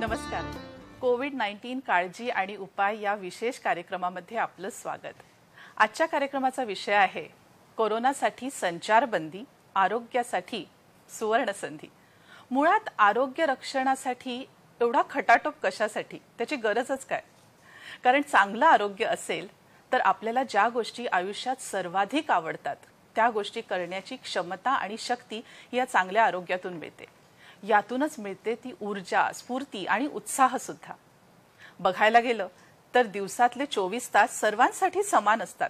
नमस्कार. कोविड-19 काळजी आणि उपाय या विशेष कार्यक्रमामध्ये आपलं स्वागत. आजच्या कार्यक्रमाचा विषय आहे कोरोनासाठी संचारबंदी, आरोग्यासाठी सुवर्ण संधी. मुळात आरोग्य रक्षणासाठी एवढा खटाटोप कशासाठी? त्याची गरजच काय? कारण चांगलं आरोग्य असेल तर आपल्याला ज्या गोष्टी आयुष्यात सर्वाधिक आवडतात त्या गोष्टी करण्याची क्षमता आणि शक्ती या चांगल्या आरोग्यातून मिळते. यातूनच मिळते ती ऊर्जा, स्फूर्ती आणि उत्साह सुद्धा. बघायला गेलं तर दिवसातले 24 तास सर्वांसाठी समान असतात,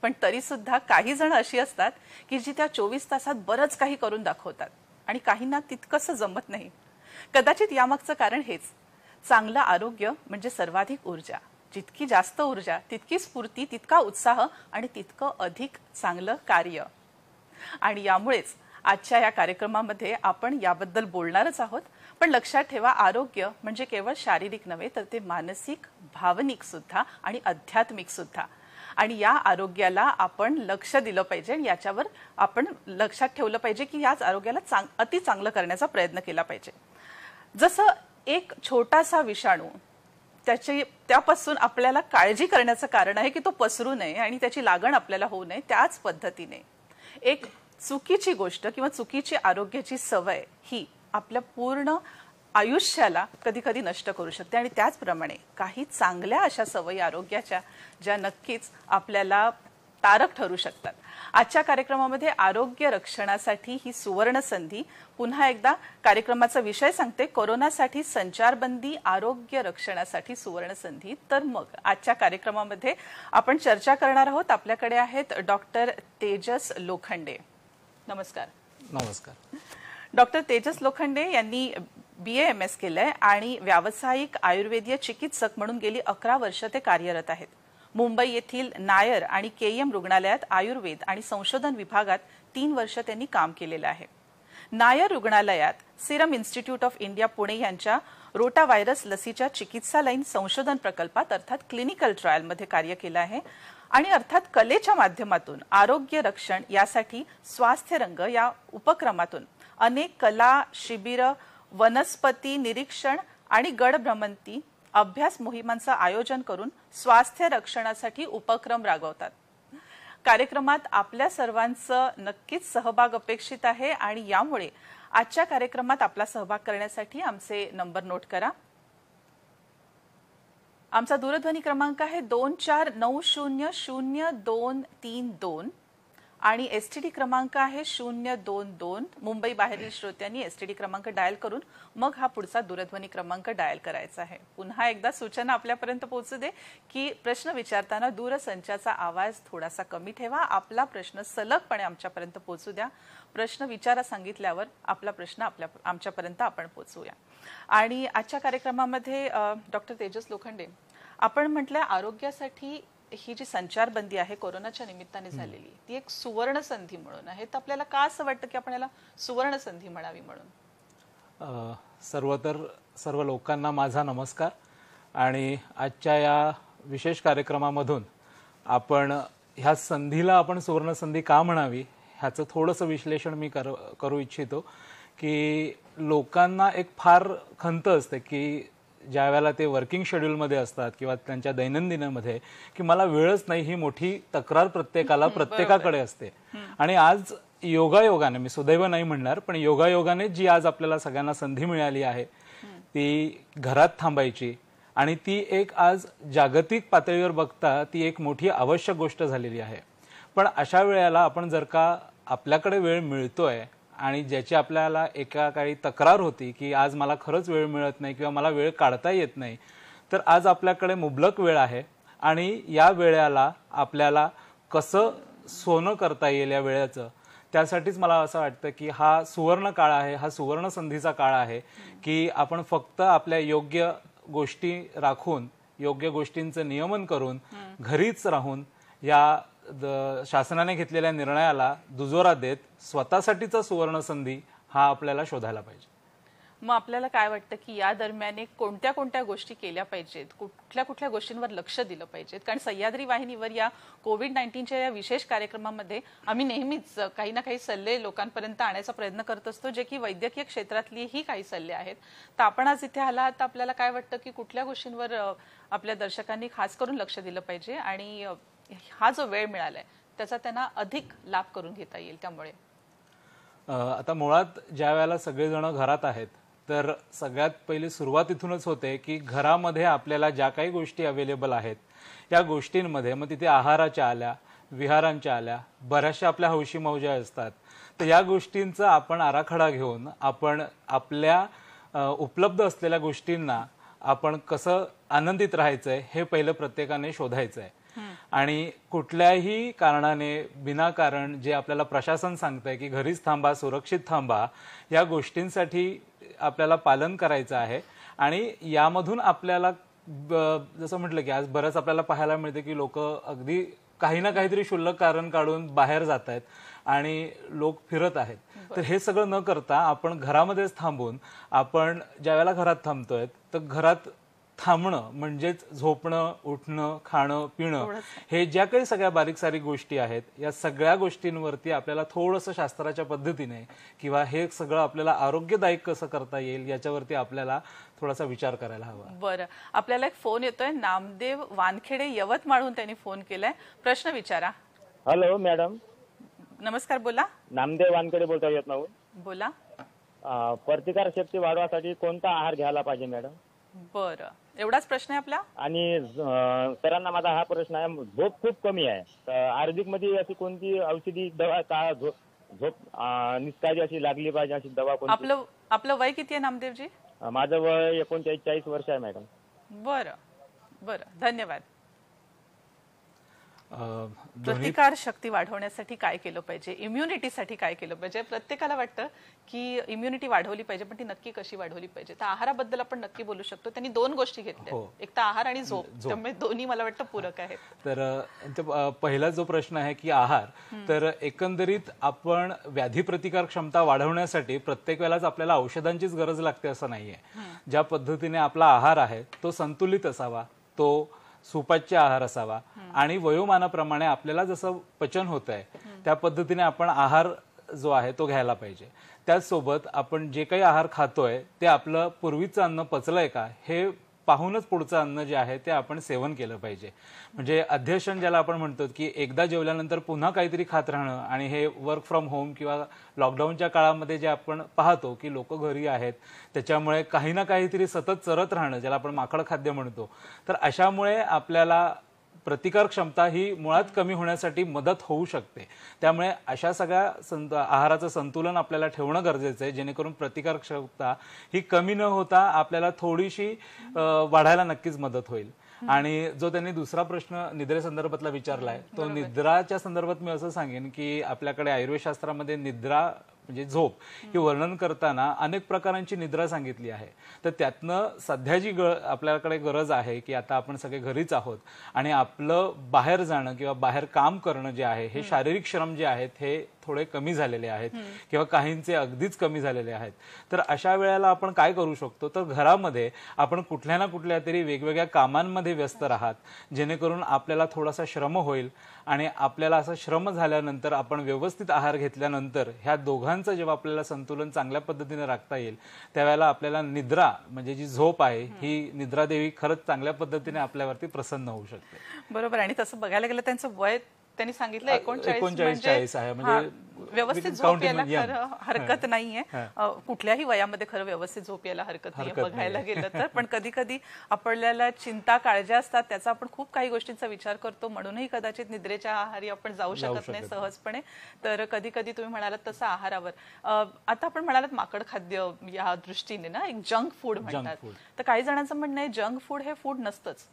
पण तरी सुद्धा काही जण अशी असतात की जी त्या 24 तासात बरंच काही करून दाखवतात आणि काहींना तितकंसं जमत नाही. कदाचित यामागचं कारण हेच, चांगलं आरोग्य म्हणजे सर्वाधिक ऊर्जा. जितकी जास्त ऊर्जा तितकी स्फूर्ती, तितका उत्साह आणि तितकं अधिक चांगलं कार्य. आणि यामुळेच आजच्या या कार्यक्रमामध्ये आपण याबद्दल बोलणारच आहोत. पण लक्षात ठेवा, आरोग्य म्हणजे केवळ शारीरिक नव्हे तर ते मानसिक, भावनिक सुद्धा आणि आध्यात्मिक सुद्धा. आणि या आरोग्याला आपण लक्ष दिलं पाहिजे आणि याच्यावर आपण लक्षात ठेवलं पाहिजे की याच आरोग्याला अति चांगलं करण्याचा प्रयत्न केला पाहिजे. जसं एक छोटासा विषाणू, त्यापासून आपल्याला काळजी करण्याचं कारण आहे की तो पसरू नये आणि त्याची लागण आपल्याला होऊ नये, त्याच पद्धतीने एक चुकीची गोष्ट किंवा चुकीची आरोग्याची सवय ही आपल्या पूर्ण आयुष्याला कधी कधी नष्ट करू शकते. आणि त्याचप्रमाणे काही चांगल्या अशा सवयी आरोग्याच्या ज्या नक्कीच आपल्याला तारक ठरू शकतात. आजच्या कार्यक्रमामध्ये आरोग्य रक्षणासाठी ही सुवर्ण संधी. पुन्हा एकदा कार्यक्रमाचा विषय सांगते, कोरोनासाठी संचारबंदी, आरोग्य रक्षणासाठी सुवर्ण संधी. तर मग आजच्या कार्यक्रमामध्ये आपण चर्चा करणार आहोत. आपल्याकडे आहेत डॉक्टर तेजस लोखंडे. नमस्कार. नमस्कार. डॉक्टर तेजस लोखंडे यांनी BA-MS केलंय आणि व्यावसायिक आयुर्वेदीय चिकित्सक म्हणून गेली 11 वर्ष ते कार्यरत आहेत. मुंबई येथील नायर आणि KM रुग्णालयात आयुर्वेद आणि संशोधन विभागात 3 वर्ष त्यांनी काम केलेलं आहे. नायर रुग्णालयात Serum institute of India Pune यांच्या रोटा व्हायरस लसीच्या चिकित्सालयीन संशोधन प्रकल्पात अर्थात क्लिनिकल ट्रायलमध्ये कार्य केलं आहे. आणि अर्थात कलेच्या माध्यमातून आरोग्य रक्षण यासाठी स्वास्थ्य रंग या उपक्रमातून अनेक कला शिबिर, वनस्पती निरीक्षण आणि गड भ्रमंती अभ्यास मोहिमांचं आयोजन करून स्वास्थ्य रक्षणासाठी उपक्रम राबवतात. कार्यक्रमात आपल्या सर्वांचं नक्कीच सहभाग अपेक्षित आहे आणि यामुळे आजच्या कार्यक्रमात आपला सहभाग करण्यासाठी आमचे नंबर नोट करा. आमचा दूरध्वनी क्रमांक आहे 24900232 आणि STD क्रमांक आहे 022. मुंबई बाहेरील श्रोत्यांनी STD क्रमांक डायल करून मग हा पुढचा दूरध्वनी क्रमांक डायल करायचा आहे. पुन्हा एकदा सूचना आपल्यापर्यंत पोहोचू दे की प्रश्न विचारताना दूरसंचाचा आवाज थोडासा कमी ठेवा. आपला प्रश्न सलगपणे आमच्यापर्यंत पोहोचू द्या. प्रश्न विचारा सांगितल्यावर आपला प्रश्न आमच्यापर्यंत आपण पोहोचूया. आणि आजच्या कार्यक्रमामध्ये डॉक्टर तेजस लोखंडे, आपण म्हटलं आरोग्यासाठी ही जी संचारबंदी आहे कोरोनाच्या निमित्ताने झालेली, ती एक सुवर्ण संधी म्हणून आहे. तर आपल्याला का असं वाटतं की आपण याला सुवर्ण संधी म्हणावी म्हणून? सर्व लोकांना माझा नमस्कार. आणि आजच्या या विशेष कार्यक्रमामधून आपण ह्या संधीला आपण सुवर्ण संधी का म्हणावी ह्याचं थोडंसं विश्लेषण मी करू इच्छितो. की लोकांना एक फार खंत असते की ज्या वेळेला ते वर्किंग शेड्यूलमध्ये असतात किंवा त्यांच्या दैनंदिनामध्ये की मला वेळच नाही, ही मोठी तक्रार प्रत्येकाकडे असते. आणि आज योगायोगाने, मी सुदैव नाही म्हणणार, पण योगायोगाने जी आज आपल्याला सगळ्यांना संधी मिळाली आहे ती घरात थांबायची, आणि ती एक आज जागतिक पातळीवर बघता ती एक मोठी आवश्यक गोष्ट झालेली आहे. पण अशा वेळेला आपण जर का आपल्याकडे वेळ मिळतोय आणि ज्याची आपल्याला एका काळी तक्रार होती की आज मला खरंच वेळ मिळत नाही किंवा मला वेळ काढता येत नाही, तर आज आपल्याकडे मुबलक वेळ आहे. आणि या वेळेला आपल्याला कसं सोनं करता येईल या वेळेचं, त्यासाठीच मला असं वाटतं की हा सुवर्ण काळ आहे, हा सुवर्ण संधीचा काळ आहे की आपण फक्त आपल्या योग्य गोष्टी राखून, योग्य गोष्टींचं नियमन करून घरीच राहून या शासनाने घेतलेल्या निर्णयाला दुजोरा देत स्वतःसाठीचा सुवर्ण संधी हा आपल्याला शोधायला पाहिजे. मग आपल्याला काय वाटतं की या दरम्यान कोणत्या कोणत्या गोष्टी केल्या पाहिजेत, कुठल्या कुठल्या गोष्टींवर लक्ष दिलं पाहिजेत? कारण सह्याद्री वाहिनीवर या कोविड-19च्या या विशेष कार्यक्रमामध्ये आम्ही नेहमीच काही ना काही सल्ले लोकांपर्यंत आणायचा प्रयत्न करत असतो, जे की वैद्यकीय क्षेत्रातलेही काही सल्ले आहेत. तर आपण आज इथे आलात तर आपल्याला काय वाटतं की कुठल्या गोष्टींवर आपल्या दर्शकांनी खास करून लक्ष दिलं पाहिजे आणि हा जो वेळ मिळालाय त्याचा त्यांना अधिक लाभ करून घेता येईल? त्यामुळे आता मुळात ज्या वेळेला सगळेजण घरात आहेत तर सगळ्यात पहिली सुरुवात इथूनच होते की घरामध्ये आपल्याला ज्या काही गोष्टी अवेलेबल आहेत या गोष्टींमध्ये, मग तिथे आहाराच्या आल्या, विहारांच्या आल्या, बऱ्याचशा आपल्या हौशी मौजा असतात, तर या गोष्टींचा आपण आराखडा घेऊन आपण आपल्या उपलब्ध असलेल्या गोष्टींना आपण कसं आनंदित राहायचंय हे पहिलं प्रत्येकाने शोधायचंय. आणि कुठल्याही कारणाने विनाकारण जे आपल्याला प्रशासन सांगतंय की घरीच थांबा, सुरक्षित थांबा, या गोष्टींसाठी आपल्याला पालन करायचं आहे. आणि यामधून आपल्याला जसं म्हटलं की आज बरंच आपल्याला पाहायला मिळते की लोक अगदी काही ना काहीतरी क्षुल्लक कारण काढून बाहेर जात आहेत आणि लोक फिरत आहेत. तर हे सगळं न करता आपण घरामध्येच थांबून, आपण ज्या वेळेला घरात थांबतोय तर घरात थांबणं म्हणजेच झोपणं, उठणं, खाणं, पिणं, हे ज्या काही सगळ्या बारीक सारीक गोष्टी आहेत या सगळ्या गोष्टींवरती आपल्याला थोडंसं शास्त्राच्या पद्धतीने किंवा हे सगळं आपल्याला आरोग्यदायक कसं करता येईल याच्यावरती आपल्याला थोडासा विचार करायला हवा. बरं, आपल्याला एक फोन येतोय. नामदेव वानखेडे यवतमाळहून त्यांनी फोन केलाय. प्रश्न विचारा. Hello madam. नमस्कार, बोला. नामदेव वानखेडे बोलतोय यवतमाळहून. बोला. प्रतिकार शक्ती वाढवासाठी कोणता आहार घ्यायला पाहिजे मॅडम? बरं, एवढाच प्रश्न आहे आपला. आणि सरांना माझा हा प्रश्न आहे, झोप खूप कमी आहे, तर आयुर्वेदिक मध्ये अशी कोणती औषधी दवा का झोप निस्कारी अशी लागली पाहिजे अशी दवा कोणती? आपलं वय किती आहे नामदेवजी? माझं वय 39 वर्ष आहे मॅडम. बरं बरं, धन्यवाद. प्रतिकार शक्ती वाढवण्यासाठी काय केलं पाहिजे, इम्युनिटीसाठी काय केलं पाहिजे? प्रत्येकाला वाटतं की इम्युनिटी वाढवली पाहिजे, पण ती नक्की कशी वाढवली पाहिजे? तर आहाराबद्दल आपण नक्की बोलू शकतो. त्यांनी दोन गोष्टी घेतल्या, एक तर आहार आणि झोप, त्यामुळे दोन्ही मला वाटतं पूरक आहेत. तर पहिला जो प्रश्न आहे की आहार, तर एकंदरीत आपण व्याधी प्रतिकार क्षमता वाढवण्यासाठी प्रत्येक वेळेलाच आपल्याला औषधांचीच गरज लागते असं नाहीये. ज्या पद्धतीने आपला आहार आहे तो संतुलित असावा, तो सुपाच्य आहार असावा आणि वयोमानाप्रमाणे आपल्याला जसं पचन होत आहे त्या पद्धतीने आपण आहार जो आहे तो घ्यायला पाहिजे. त्याचसोबत आपण जे काही आहार खातोय ते आपलं पूर्वीचं अन्न पचलंय का हे पाहूनच पुढचं अन्न जे आहे ते आपण सेवन केलं पाहिजे. म्हणजे अध्यशन ज्याला आपण म्हणतो की एकदा जेवल्यानंतर पुन्हा काहीतरी खात राहणं, आणि हे वर्क फ्रॉम होम किंवा लॉकडाऊनच्या काळामध्ये जे आपण पाहतो की लोक घरी आहेत त्याच्यामुळे काही ना काहीतरी सतत चरत राहणं, ज्याला आपण माकड खाद्य म्हणतो, तर अशामुळे आपल्याला प्रतिकार क्षमता ही मुळात कमी होण्यासाठी मदत होऊ शकते. त्यामुळे अशा सगळ्या आहाराचं संतुलन आपल्याला ठेवणं गरजेचं आहे, जेणेकरून प्रतिकार क्षमता ही कमी न होता आपल्याला थोडीशी वाढायला नक्कीच मदत होईल. आणि जो त्यांनी दुसरा प्रश्न निद्रेसंदर्भातला विचारलाय तो निद्राच्या संदर्भात मी असं सांगेन की आपल्याकडे आयुर्वेदशास्त्रामध्ये निद्रा म्हणजे झोप ही वर्णन करताना अनेक प्रकारांची निद्रा सांगितली आहे. तर त्यातनं सध्या जी आपल्याकडे गरज आहे की आता आपण सगळे घरीच आहोत आणि आपलं बाहेर जाणं किंवा बाहेर काम करणं जे आहे हे शारीरिक श्रम जे आहेत हे थोडे कमी झालेले आहेत किंवा काहींचे अगदीच कमी झालेले आहेत. तर अशा वेळेला आपण काय करू शकतो, तर घरामध्ये आपण कुठल्या ना कुठल्या तरी वेगवेगळ्या कामांमध्ये व्यस्त राहात, जेणेकरून आपल्याला थोडासा श्रम होईल आणि आपल्याला असं श्रम झाल्यानंतर आपण व्यवस्थित आहार घेतल्यानंतर ह्या दोघांचं जेव्हा आपल्याला संतुलन चांगल्या पद्धतीने राखता येईल त्यावेळेला आपल्याला निद्रा म्हणजे जी झोप आहे ही निद्रादेवी खरंच चांगल्या पद्धतीने आपल्यावरती प्रसन्न होऊ शकते. बरोबर. आणि तसं बघायला गेलं त्यांचं वय त्यांनी सांगितलं 39 आहे. म्हणजे व्यवस्थित झोप यायला खरं हरकत नाहीये. कुठल्याही वयामध्ये खरं व्यवस्थित झोप यायला हरकत नाही बघायला गेलं तर. पण कधी कधी आपल्याला चिंता काळज्या असतात, त्याचा आपण खूप काही गोष्टींचा विचार करतो, म्हणूनही कदाचित निद्रेच्या आहारी आपण जाऊ शकत नाही सहजपणे. तर कधी कधी तुम्ही म्हणालात तसं आहारावर, आता आपण म्हणालात माकड खाद्य या दृष्टीने ना एक जंक फूड म्हणतात, तर काही जणांचं म्हणणं आहे जंक फूड हे फूड नसतंच,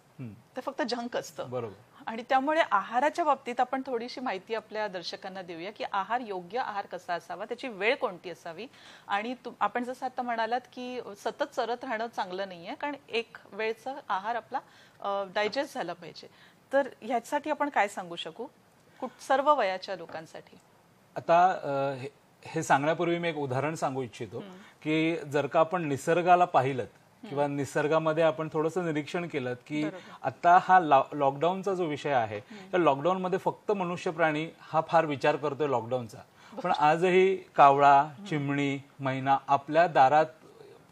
ते फक्त जंक असतं. बरोबर. आणि त्यामुळे आहाराच्या बाबतीत आपण थोडीशी माहिती आपल्या दर्शकांना देऊया की आहार, योग्य आहार कसा असावा, त्याची वेळ कोणती असावी. आणि आपण जसं आता म्हणालात की सतत चरत राहणं चांगलं नाहीये, कारण एक वेळचा आहार आपला डायजेस्ट झाला पाहिजे. तर ह्यासाठी आपण काय सांगू शकू सर्व वयाच्या लोकांसाठी? आता हे सांगण्यापूर्वी मी एक उदाहरण सांगू इच्छितो की जर का आपण निसर्गाला पाहिलं किंवा निसर्गामध्ये आपण थोडंसं निरीक्षण केलं की आता हा लॉकडाऊनचा जो विषय आहे त्या लॉकडाऊनमध्ये फक्त मनुष्य प्राणी हा फार विचार करतोय लॉकडाऊनचा, पण आजही कावळा, चिमणी, मैना आपल्या दारात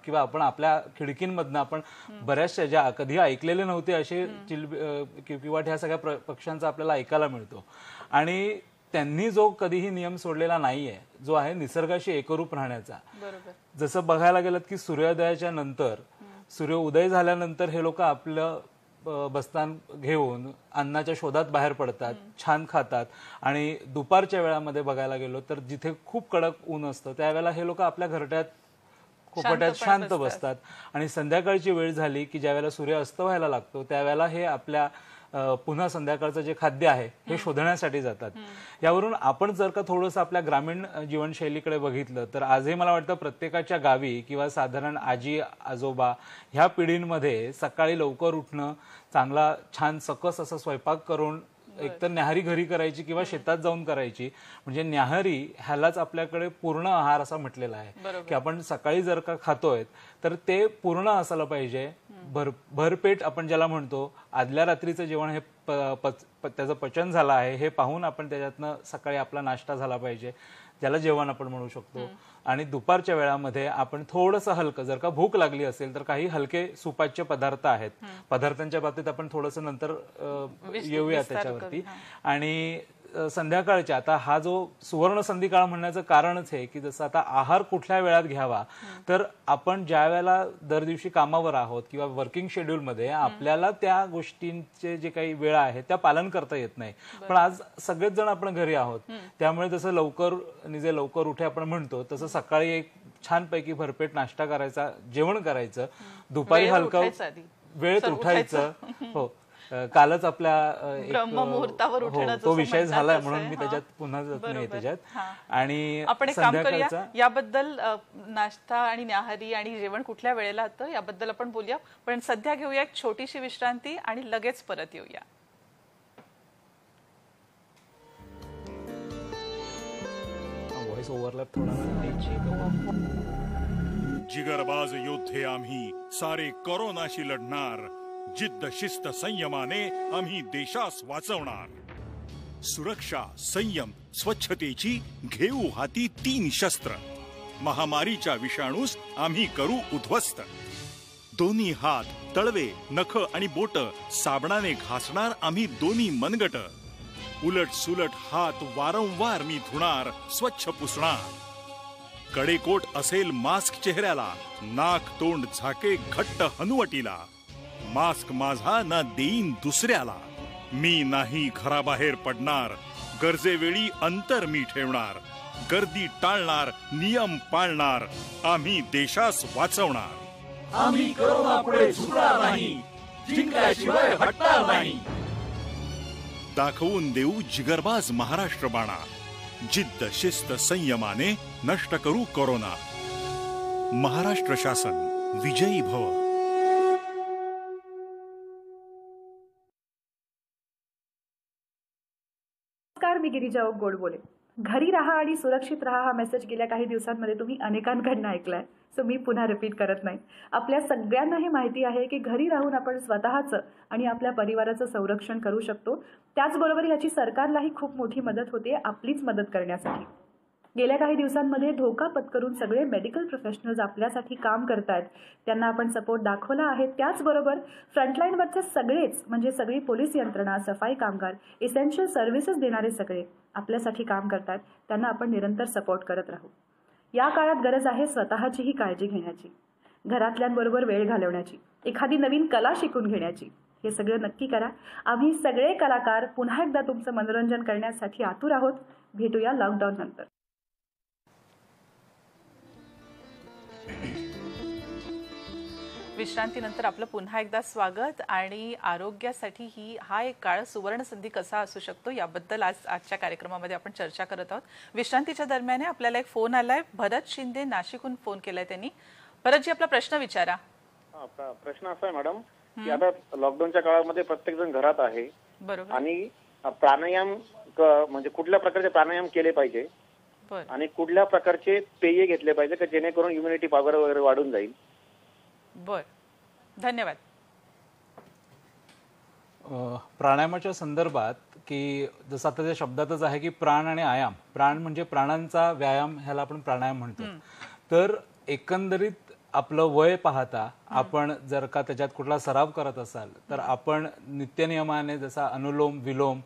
किंवा आपण आपल्या खिडकींमधनं आपण बऱ्याचशा ज्या कधी ऐकलेले नव्हते असे किलबिवाट ह्या सगळ्या पक्ष्यांचा आपल्याला ऐकायला मिळतो. आणि त्यांनी जो कधीही नियम सोडलेला नाहीये, जो आहे निसर्गाशी एकरूप राहण्याचा. जसं बघायला गेलं की सूर्योदयाच्या नंतर, सूर्य उदय झाल्यानंतर हे लोक आपलं बस्तान घेऊन अन्नाच्या शोधात बाहेर पडतात, छान खातात. आणि दुपारच्या वेळामध्ये बघायला गेलो तर जिथे खूप कडक ऊन असतं त्यावेळेला हे लोक आपल्या घरट्यात खोपट्यात शांत बसतात. आणि संध्याकाळची वेळ झाली की ज्यावेळेला सूर्य अस्त व्हायला लागतो त्यावेळेला हे आपल्या पुन्हा संध्याकाळचं जे खाद्य आहे हे शोधण्यासाठी जातात. यावरून आपण जर का थोडंसं आपल्या ग्रामीण जीवनशैलीकडे बघितलं तर आजही मला वाटतं प्रत्येकाच्या गावी किंवा साधारण आजी आजोबा ह्या पिढींमध्ये सकाळी लवकर उठणं, चांगला छान सकस असा स्वयंपाक करून एकतर न्याहारी घरी करायची किंवा शेतात जाऊन करायची. म्हणजे न्याहारी ह्यालाच आपल्याकडे पूर्ण आहार असा म्हटलेला आहे की आपण सकाळी जर का खातोय तर ते पूर्ण असायला पाहिजे. भरपेट आपण ज्याला म्हणतो, आदल्या रात्रीचं जेवण हे त्याचं पचन झालं आहे हे पाहून आपण त्याच्यातनं सकाळी आपला नाश्ता झाला पाहिजे, ज्याला जेवण आपण म्हणू शकतो. आणि दुपारच्या वेळामध्ये आपण थोडंसं हलकं, जर का भूक लागली असेल तर काही हलके सुपाच्य पदार्थ आहेत. पदार्थांच्या बाबतीत आपण थोडंसं नंतर येऊया त्याच्यावरती. आणि संध्याकाळच्या, आता हा जो सुवर्ण संधी काळ म्हणण्याचं कारणच आहे की जसं आता आहार कुठल्या वेळात घ्यावा, तर आपण ज्या वेळेला दर दिवशी कामावर आहोत किंवा वर्किंग शेड्यूलमध्ये आपल्याला त्या गोष्टींचे जे काही वेळा आहेत त्या पालन करता येत नाही. पण आज सगळेच जण आपण घरी आहोत, त्यामुळे जसं लवकर उठे आपण म्हणतो तसं सकाळी एक छानपैकी भरपेट नाश्ता करायचा, जेवण करायचं, दुपारी हलकं वेळेत उठायचं. हो, कालच आपल्या ब्रह्ममुहूर्तावर उठणं तो विषय झालाय म्हणून मी त्याच्यात पुन्हा जात नाही त्याच्यात. आणि आपण एक काम करूया, याबद्दल नाश्ता आणि न्याहारी आणि जेवण कुठल्या वेळेला होतं याबद्दल आपण बोलूया. पण सध्या घेऊया एक छोटीशी विश्रांती आणि लगेच परत येऊया. व्हॉइस ओव्हरलॅप थोडा. जिगरबाज योद्धे आम्ही सारे कोरोनाशी लढणार, जिद्द शिस्त संयमाने आम्ही देशास वाचवणार. सुरक्षा, संयम, स्वच्छतेची घेऊ हाती 3 शस्त्र. महामारीच्या विषाणूस आम्ही करू उद्ध्वस्त. दोन्ही हात, तळवे, नख आणि बोट साबणाने घासणार आम्ही दोन्ही मनगट. उलट सुलट हात वारंवार मी धुणार, स्वच्छ पुसणार. कडेकोट असेल मास्क चेहऱ्याला, नाक तोंड झाके घट्ट हनुवटीला. मास्क माझा ना देईन दुसऱ्याला. मी नाही घराबाहेर पडणार, गरजेवेळी अंतर मी ठेवणार. गर्दी टाळणार, नियम पाळणार, आम्ही देशास वाचवणार. आम्ही करोना पुढे झुकणार नाही, जिंकल्याशिवाय हटणार नाही. दाखवून देऊ जिगरबाज महाराष्ट्र बाणा. जिद्द शिस्त संयमाने नष्ट करू कोरोना. महाराष्ट्र शासन विजयी भव. नमस्कार, मी गिरिजा गोड बोले. घरी राहा आणि सुरक्षित राहा हा मेसेज गेल्या काही दिवसांमध्ये तुम्ही अनेकांकडून ऐकलाय, सो मी पुन्हा रिपीट करत नाही. आपल्या सगळ्यांनाही माहिती आहे की घरी राहून आपण स्वतःचं आणि आपल्या परिवाराचं संरक्षण करू शकतो. त्याचबरोबर याची सरकारलाही खूप मोठी मदत होते आपलीच मदत करण्यासाठी. गेल्या काही दिवसांमध्ये धोका पत्करून सगळे मेडिकल प्रोफेशनल्स आपल्यासाठी काम करतायत, त्यांना आपण सपोर्ट दाखवला आहे. त्याचबरोबर फ्रंटलाईनवरचे सगळेच, म्हणजे सगळी पोलीस यंत्रणा, सफाई कामगार, इसेन्शियल सर्व्हिसेस देणारे सगळे आपल्यासाठी काम करतात, त्यांना आपण निरंतर सपोर्ट करत राहू. या काळात गरज आहे स्वतःचीही काळजी घेण्याची, घरातल्यांबरोबर वेळ घालवण्याची, एखादी नवीन कला शिकून घेण्याची. हे सगळं नक्की करा. आम्ही सगळे कलाकार पुन्हा एकदा तुमचं मनोरंजन करण्यासाठी आतुर आहोत. भेटूया लॉकडाऊन नंतर. विश्रांतीनंतर आपलं पुन्हा एकदा स्वागत. आणि आरोग्यासाठी हा एक काळ सुवर्ण संधी कसा असू शकतो याबद्दल आजच्या कार्यक्रमामध्ये आपण चर्चा करत आहोत. विश्रांतीच्या दरम्यान आपल्याला एक फोन आलाय. भरत शिंदे नाशिकहून फोन केलाय त्यांनी. भरतजी, आपला प्रश्न विचारा. प्रश्न असा आहे मॅडम की आता लॉकडाऊनच्या काळामध्ये प्रत्येक जण घरात आहे, बरोबर, आणि प्राणायाम म्हणजे कुठल्या प्रकारचे प्राणायाम केले पाहिजे बरं. आणि कुठल्या प्रकारचे पेय घेतले पाहिजे की जेणेकरून इम्युनिटी पॉवर वगैरे वाढून जाईल? बर, धन्यवाद. प्राणायामाच्या संदर्भात की जसं आता त्या शब्दातच आहे की प्राण आणि आयाम. प्राण म्हणजे प्राणांचा व्यायाम, ह्याला आपण प्राणायाम म्हणतो. तर एकंदरीत आपलं वय पाहता आपण जर का त्याच्यात कुठला सराव करत असाल तर आपण नित्यनियमाने जसा अनुलोम विलोम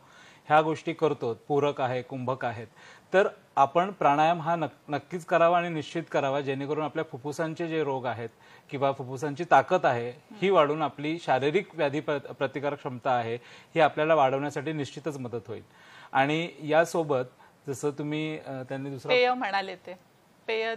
ह्या गोष्टी करतो, पूरक आहे, कुंभक आहेत, तर आपण प्राणायाम हा नक्कीच करावा आणि निश्चित करावा, जेणेकरून आपल्या फुफ्फुसांचे जे रोग आहेत किंवा फुफ्फुसांची ताकद आहे ही वाढून आपली शारीरिक व्याधी प्रतिकारक क्षमता आहे ही आपल्याला वाढवण्यासाठी निश्चितच मदत होईल. आणि यासोबत जसं तुम्ही त्यांनी दुसरं पेय म्हणाले, ते पेय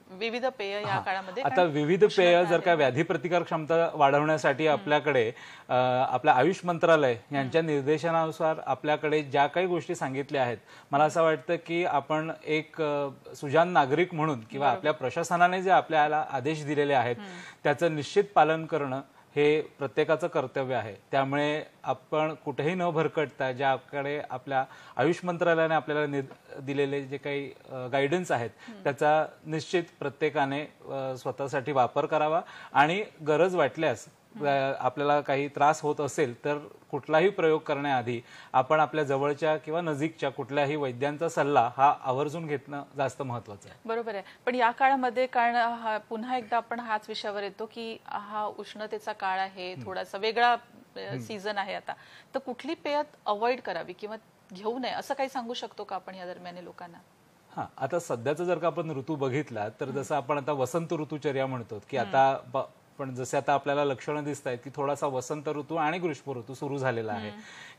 विविध पेय या काळामध्ये, आता विविध पेय जर का व्याधी प्रतिकार क्षमता वाढवण्यासाठी आपल्याकडे आपल्या आयुष मंत्रालय यांच्या निर्देशनानुसार आपल्याकडे ज्या काही गोष्टी सांगितल्या आहेत, मला असं वाटतं की आपण एक सुजाण नागरिक म्हणून किंवा आपल्या प्रशासनाने जे आपल्याला आदेश दिलेले आहेत त्याचं निश्चित पालन करणं हे प्रत्येकाचं कर्तव्य आहे. त्यामुळे आपण कुठेही न भरकटता ज्याकडे आपल्या आयुष मंत्रालयाने आपल्याला दिलेले जे काही गायडन्स आहेत त्याचा निश्चित प्रत्येकाने स्वतःसाठी वापर करावा. आणि गरज वाटल्यास आपल्याला काही त्रास होत असेल तर कुठलाही प्रयोग करण्याआधी आपण आपल्या जवळच्या किंवा नजीकच्या कुठल्याही वैद्यांचा सल्ला हा आवर्जून घेणं जास्त महत्त्वाचं आहे. बरोबर आहे. पण या काळामध्ये कारण पुन्हा एकदा आपण हाच विषयावर येतो की हा उष्णतेचा काळ आहे, थोडासा वेगळा सीझन आहे आता, तर कुठली पेय अवॉइड करावी किंवा घेऊ नये असं काही सांगू शकतो का आपण या दरम्यान लोकांना? हा, आता सध्याचा जर का आपण ऋतू बघितला तर जसं आपण आता वसंत ऋतूचर्या म्हणतो की आता पण जसे आता आपल्याला लक्षणं दिसत आहेत की थोडासा वसंत ऋतू आणि ग्रीष्म ऋतू सुरू झालेला आहे,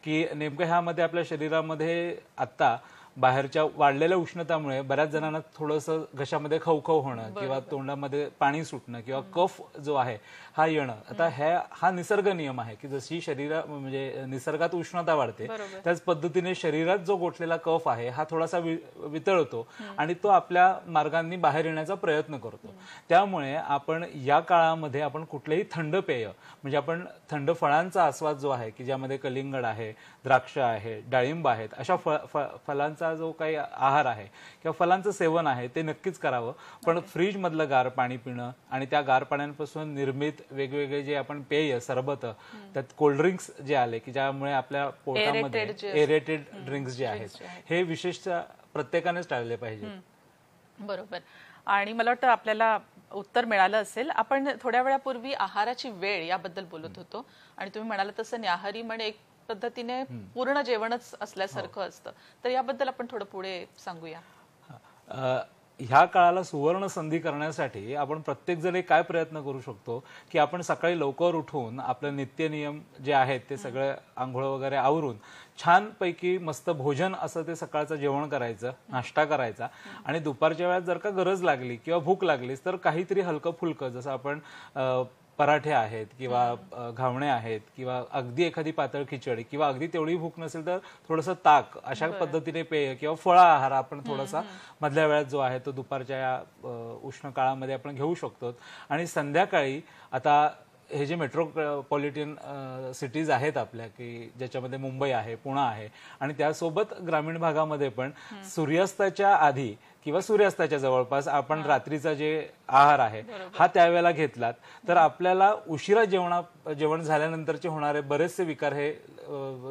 की नेमकं ह्यामध्ये आपल्या शरीरामध्ये आता बाहेरच्या वाढलेल्या उष्णतामुळे बऱ्याच जणांना थोडंसं घशामध्ये खवखव होणं किंवा तोंडामध्ये पाणी सुटणं किंवा कफ जो आहे हा येणं. आता हा निसर्ग नियम आहे की जशी म्हणजे निसर्गात उष्णता वाढते त्याच पद्धतीने शरीरात जो गोठलेला कफ आहे हा थोडासा वितळतो आणि तो आपल्या मार्गांनी बाहेर येण्याचा प्रयत्न करतो. त्यामुळे आपण या काळामध्ये आपण कुठलेही थंड पेय म्हणजे आपण थंड फळांचा आस्वाद जो आहे की ज्यामध्ये कलिंगड आहे, द्राक्ष आहे, डाळिंब आहेत, अशा फळांचा जो काही आहार आहे किंवा फलांचं सेवन आहे ते नक्कीच करावं. पण फ्रीज मधलं गार पाणी पिणं आणि त्या गार पाण्यापासून निर्मित वेगवेगळे जे आपण पेय, सरबत, त्यात कोल्ड्रिंक्स जे आले की ज्यामुळे आपल्या पोटामध्ये एरेटेड ड्रिंक्स जे आहेत हे विशेषतः प्रत्येकानेच टाळले पाहिजे. बरोबर. आणि मला वाटतं आपल्याला उत्तर मिळालं असेल. आपण थोड्या वेळापूर्वी आहाराची वेळ याबद्दल बोलत होतो आणि तुम्ही म्हणाला तसं न्याहारी म्हणजे एक पद्धतीने पूर्ण जेवणच असल्यासारखं असतं, तर याबद्दल आपण थोडं पुढे सांगूया. ह्या काळाला सुवर्ण संधी करण्यासाठी आपण प्रत्येक जण काय प्रयत्न करू शकतो की आपण सकाळी लवकर उठून आपलं नित्यनियम जे आहेत ते सगळं आंघोळ वगैरे आवरून छानपैकी मस्त भोजन असं ते सकाळचं जेवण करायचं, नाश्ता करायचा आणि दुपारच्या वेळात जर का गरज लागली किंवा भूक लागलीच तर काहीतरी हलकं फुलकं जसं आपण पराठे आहेत किंवा घावणे आहेत किंवा अगदी एखादी पातळ खिचडी किंवा अगदी तेवढी भूक नसेल तर थोडंसं ताक अशा पद्धतीने पेय किंवा फळा आहार आपण थोडासा मधल्या वेळात जो आहे तो दुपारच्या या उष्ण काळामध्ये आपण घेऊ शकतो. आणि संध्याकाळी आता हे जे मेट्रोपॉलिटन सिटीज आहेत आपल्या की ज्याच्यामध्ये मुंबई आहे, पुणे आहे आणि त्यासोबत ग्रामीण भागामध्ये पण सूर्यास्ताच्या आधी किंवा सूर्यास्ताच्या जवळपास आपण रात्रीचा जे आहार आहे हा त्यावेळेला घेतलात तर आपल्याला उशिरा जेवण झाल्यानंतरचे होणारे बरेचसे विकार हे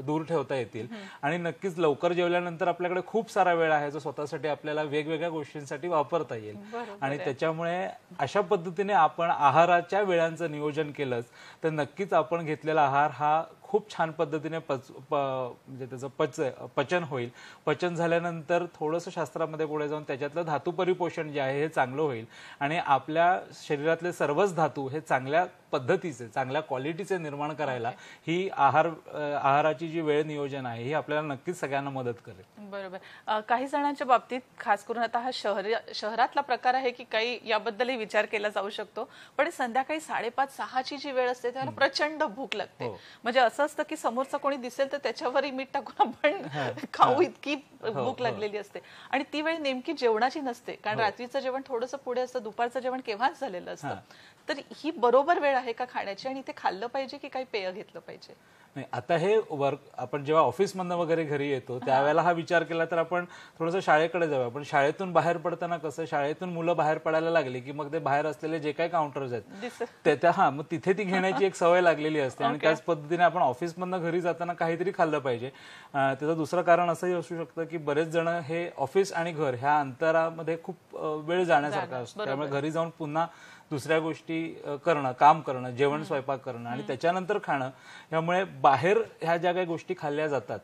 दूर ठेवता येतील. आणि नक्कीच लवकर जेवल्यानंतर आपल्याकडे खूप सारा वेळ आहे जो स्वतःसाठी आपल्याला वेगवेगळ्या गोष्टींसाठी वापरता येईल. आणि त्याच्यामुळे अशा पद्धतीने आपण आहाराच्या वेळांचं नियोजन केलंच तर नक्कीच आपण घेतलेला आहार हा खूप छान पद्धतीने म्हणजे त्याचं पचन होईल. पचन झाल्यानंतर थोडंसं शास्त्रामध्ये पुढे जाऊन त्याच्यातलं धातू परिपोषण जे आहे हे चांगलं होईल आणि आपल्या शरीरातले सर्वच धातू हे चांगल्या पद्धतीचे, चांगल्या क्वालिटीचे निर्माण करायला ही आहाराची जी वेळ नियोजन आहे ही आपल्याला नक्कीच सगळ्यांना मदत करेल. बरोबर. काही जणांच्या बाबतीत खास करून आता हा शहरातला प्रकार आहे की काही याबद्दलही विचार केला जाऊ शकतो, पण संध्याकाळी 5:30-6ची जी वेळ असते त्याला प्रचंड भूक लागते. म्हणजे असं असतं की समोरचा कोणी दिसेल तर त्याच्यावरही मीठ टाकून आपण खाऊ इतकी भूक लागलेली असते आणि ती वेळ नेमकी जेवणाची नसते कारण रात्रीचं जेवण थोडंसं पुढे असतं, दुपारचं जेवण केव्हाच झालेलं असतं. तर ही बरोबर वेळ आहे का खाण्याची आणि ते खाल्लं पाहिजे की काही पेय घेतलं पाहिजे? नाही, आता हे वर्क आपण जेव्हा ऑफिसमधनं वगैरे घरी येतो त्यावेळेला हा विचार केला तर आपण थोडंसं शाळेकडे जाऊया. पण शाळेतून बाहेर पडताना कसं, शाळेतून मुलं बाहेर पडायला लागली की मग ते बाहेर असलेले जे काही काउंटर्स आहेत मग तिथे ती घेण्याची एक सवय लागलेली असते आणि त्याच पद्धतीने आपण ऑफिसमधनं घरी जाताना काहीतरी खाल्लं पाहिजे. त्याचं दुसरं कारण असंही असू शकतं की बरेच जण हे ऑफिस आणि घर ह्या अंतरामध्ये खूप वेळ जाण्यासारखं असतं. त्यामुळे घरी जाऊन पुन्हा दुसऱ्या गोष्टी करणं, काम करणं, जेवण स्वयंपाक करणं आणि त्याच्यानंतर खाणं, यामुळे बाहेर ह्या ज्या काही गोष्टी खाल्ल्या जातात.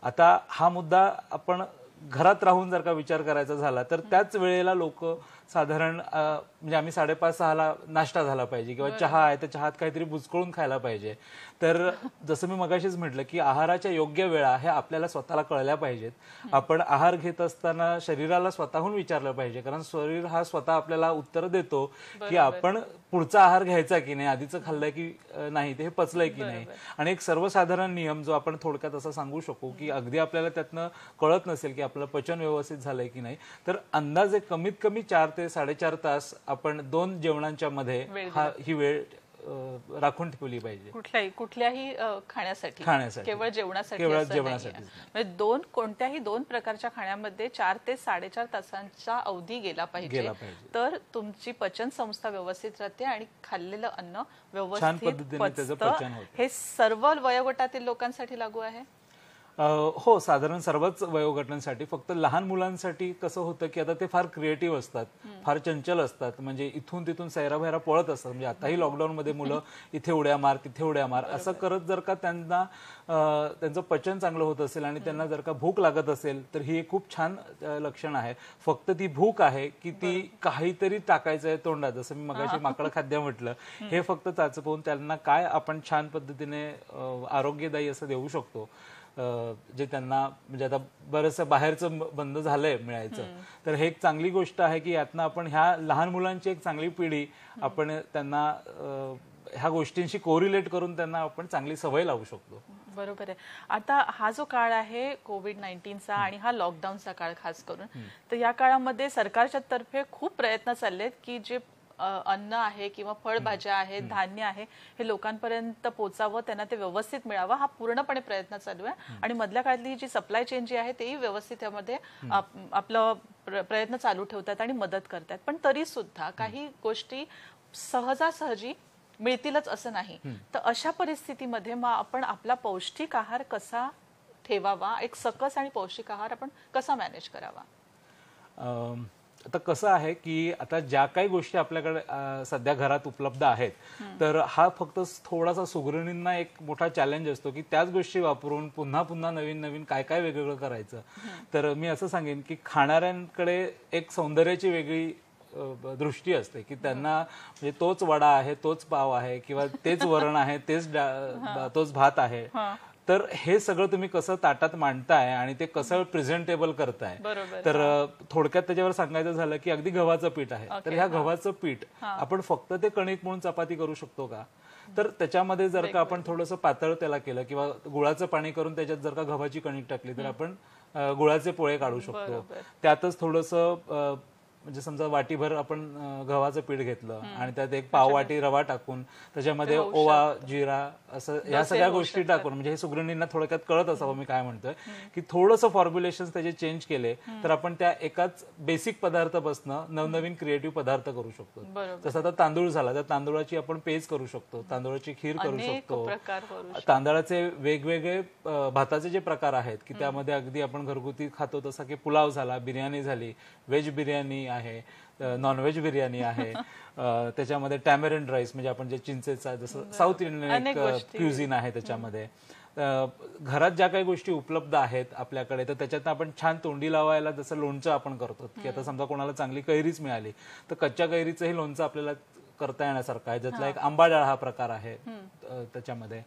आता हा मुद्दा आपण घरात राहून जर का विचार करायचा झाला तर त्याच वेळेला लोक साधारण म्हणजे आम्ही 5:30-6ला नाश्ता झाला पाहिजे किंवा चहा आहे तर चहात काहीतरी बुचकळून खायला पाहिजे. तर जसं मी मगाशीच म्हटलं की आहाराच्या योग्य वेळा हे आपल्याला स्वतःला कळल्या पाहिजेत. आपण आहार घेत असताना शरीराला स्वतःहून विचारलं पाहिजे, कारण शरीर हा स्वतः आपल्याला उत्तर देतो की आपण पुढचा आहार घ्यायचा की नाही, आधीचं खाल्लंय की नाही, ते पचलंय की नाही. आणि एक सर्वसाधारण नियम जो आपण थोडक्यात असं सांगू शकू की अगदी आपल्याला त्यातनं कळत नसेल की आपलं पचन व्यवस्थित झालंय की नाही, तर अंदाजे कमीत कमी 4 ते 4.5 तास आपण 2 जेवणांच्या मध्ये ही वेळ राखून ठेवली पाहिजे. कुठल्याही खाण्यासाठी, केवळ जेवणासाठी म्हणजे कोणत्याही 2 प्रकारच्या खाण्यामध्ये 4 ते 4.5 तासांचा अवधी गेला पाहिजे. तर तुमची पचन संस्था व्यवस्थित राहते आणि खाल्लेलं अन्न व्यवस्थित पचतं. हे सर्व वयोगटातील लोकांसाठी लागू आहे? हो, साधारण सर्वच वयोगटांसाठी. फक्त लहान मुलांसाठी कसं होतं की आता ते फार क्रिएटिव्ह असतात, फार चंचल असतात, म्हणजे इथून तिथून सैराभैरा पळत असतात. म्हणजे आताही लॉकडाऊनमध्ये मुलं इथे उड्या मार तिथे उड्या मार असं करत जर का त्यांना त्यांचं पचन चांगलं होत असेल आणि त्यांना जर का भूक लागत असेल तर ही एक खूप छान लक्षण आहे. फक्त ती भूक आहे की ती काहीतरी टाकायचं आहे तोंडात, जसं मी मगाशी माकड खाद्य म्हटलं, हे फक्त चाचपवून त्यांना काय आपण छान पद्धतीने आरोग्यदायी असं देऊ शकतो जे त्यांना, म्हणजे आता बरंचसं बाहेरचं बंद झालंय मिळायचं, तर हे एक चांगली गोष्ट आहे की यातनं आपण ह्या लहान मुलांची एक चांगली पिढी आपण त्यांना ह्या गोष्टींशी कोरिलेट करून त्यांना आपण चांगली सवय लावू शकतो. बरोबर आहे. आता हा जो काळ आहे कोविड-19चा आणि हा लॉकडाऊनचा काळ खास करून, तर या काळामध्ये सरकारच्या तर्फे खूप प्रयत्न चाललेत की जे अन्न आहे किंवा फळभाज्या आहेत, धान्य आहे, हे लोकांपर्यंत पोहोचावं, त्यांना ते व्यवस्थित मिळावं, हा पूर्णपणे प्रयत्न चालू आहे. आणि मधल्या काळातली जी सप्लाय चेन जी आहे तेही व्यवस्थित यामध्ये आपलं प्रयत्न चालू ठेवतात आणि मदत करतात. पण तरी सुद्धा काही गोष्टी सहजासहजी मिळतीलच असं नाही. तर अशा परिस्थितीमध्ये मग आपण आपला पौष्टिक आहार कसा ठेवावा, एक सकस आणि पौष्टिक आहार आपण कसा मॅनेज करावा? आता कसं आहे की आता ज्या काही गोष्टी आपल्याकडे सध्या घरात उपलब्ध आहेत, तर हा फक्त थोडासा सुगृहिणींना एक मोठा चॅलेंज असतो की त्याच गोष्टी वापरून पुन्हा पुन्हा नवीन नवीन काय काय वेगवेगळं करायचं. तर मी असं सांगेन की खाणाऱ्यांकडे एक सौंदर्याची वेगळी दृष्टी असते की त्यांना म्हणजे तोच वडा आहे, तोच पाव आहे किंवा तेच वरण आहे, तोच भात आहे, तर हे सगळं तुम्ही कसं ताटात मांडताय आणि ते कसं प्रेझेंटेबल करताय. तर थोडक्यात त्याच्यावर सांगायचं झालं की अगदी गव्हाचं पीठ आहे, तर ह्या गव्हाचं पीठ आपण फक्त ते कणिक म्हणून चपाती करू शकतो का? तर त्याच्यामध्ये जर का आपण थोडंसं पातळ त्याला केलं किंवा गुळाचं पाणी करून त्याच्यात जर का गव्हाची कणिक टाकली तर आपण गुळाचे पोळे काढू शकतो. त्यातच थोडंसं म्हणजे समजा वाटीभर आपण गव्हाचं पीठ घेतलं आणि त्यात एक पाव वाटी रवा टाकून त्याच्यामध्ये ओवा, जिरा असं या सगळ्या गोष्टी टाकून, म्हणजे हे सुगृहिणींना थोडक्यात कळत असावं मी काय म्हणतोय, की थोडंसं फॉर्म्युलेशन त्याचे चेंज केले तर आपण त्या एकाच बेसिक पदार्थापासून नवनवीन क्रिएटिव्ह पदार्थ करू शकतो. जसं आता तांदूळ झाला तर तांदूळाची आपण पेज करू शकतो, तांदूळाची खीर करू शकतो, तांदळाचे वेगवेगळे भाताचे जे प्रकार आहेत की त्यामध्ये अगदी आपण घरगुती खातो तसा की पुलाव झाला, बिर्याणी झाली, व्हेज बिर्याणी आहे, नॉनव्हेज बिर्याणी आहे, त्याच्यामध्ये टॅमरिंड राईस म्हणजे आपण जे चिंचेचा जसं साऊथ इंडियन एक क्युझिन आहे त्याच्यामध्ये. घरात ज्या काही गोष्टी उपलब्ध आहेत आपल्याकडे तर त्याच्यात आपण छान तोंडी लावायला जसं लोणचं आपण करतो की आता समजा कोणाला चांगली कैरीच मिळाली तर कच्च्या कैरीचंही लोणचं आपल्याला करता येण्यासारखं आहे, ज्यातला एक आंबाडाळ हा प्रकार आहे. त्याच्यामध्ये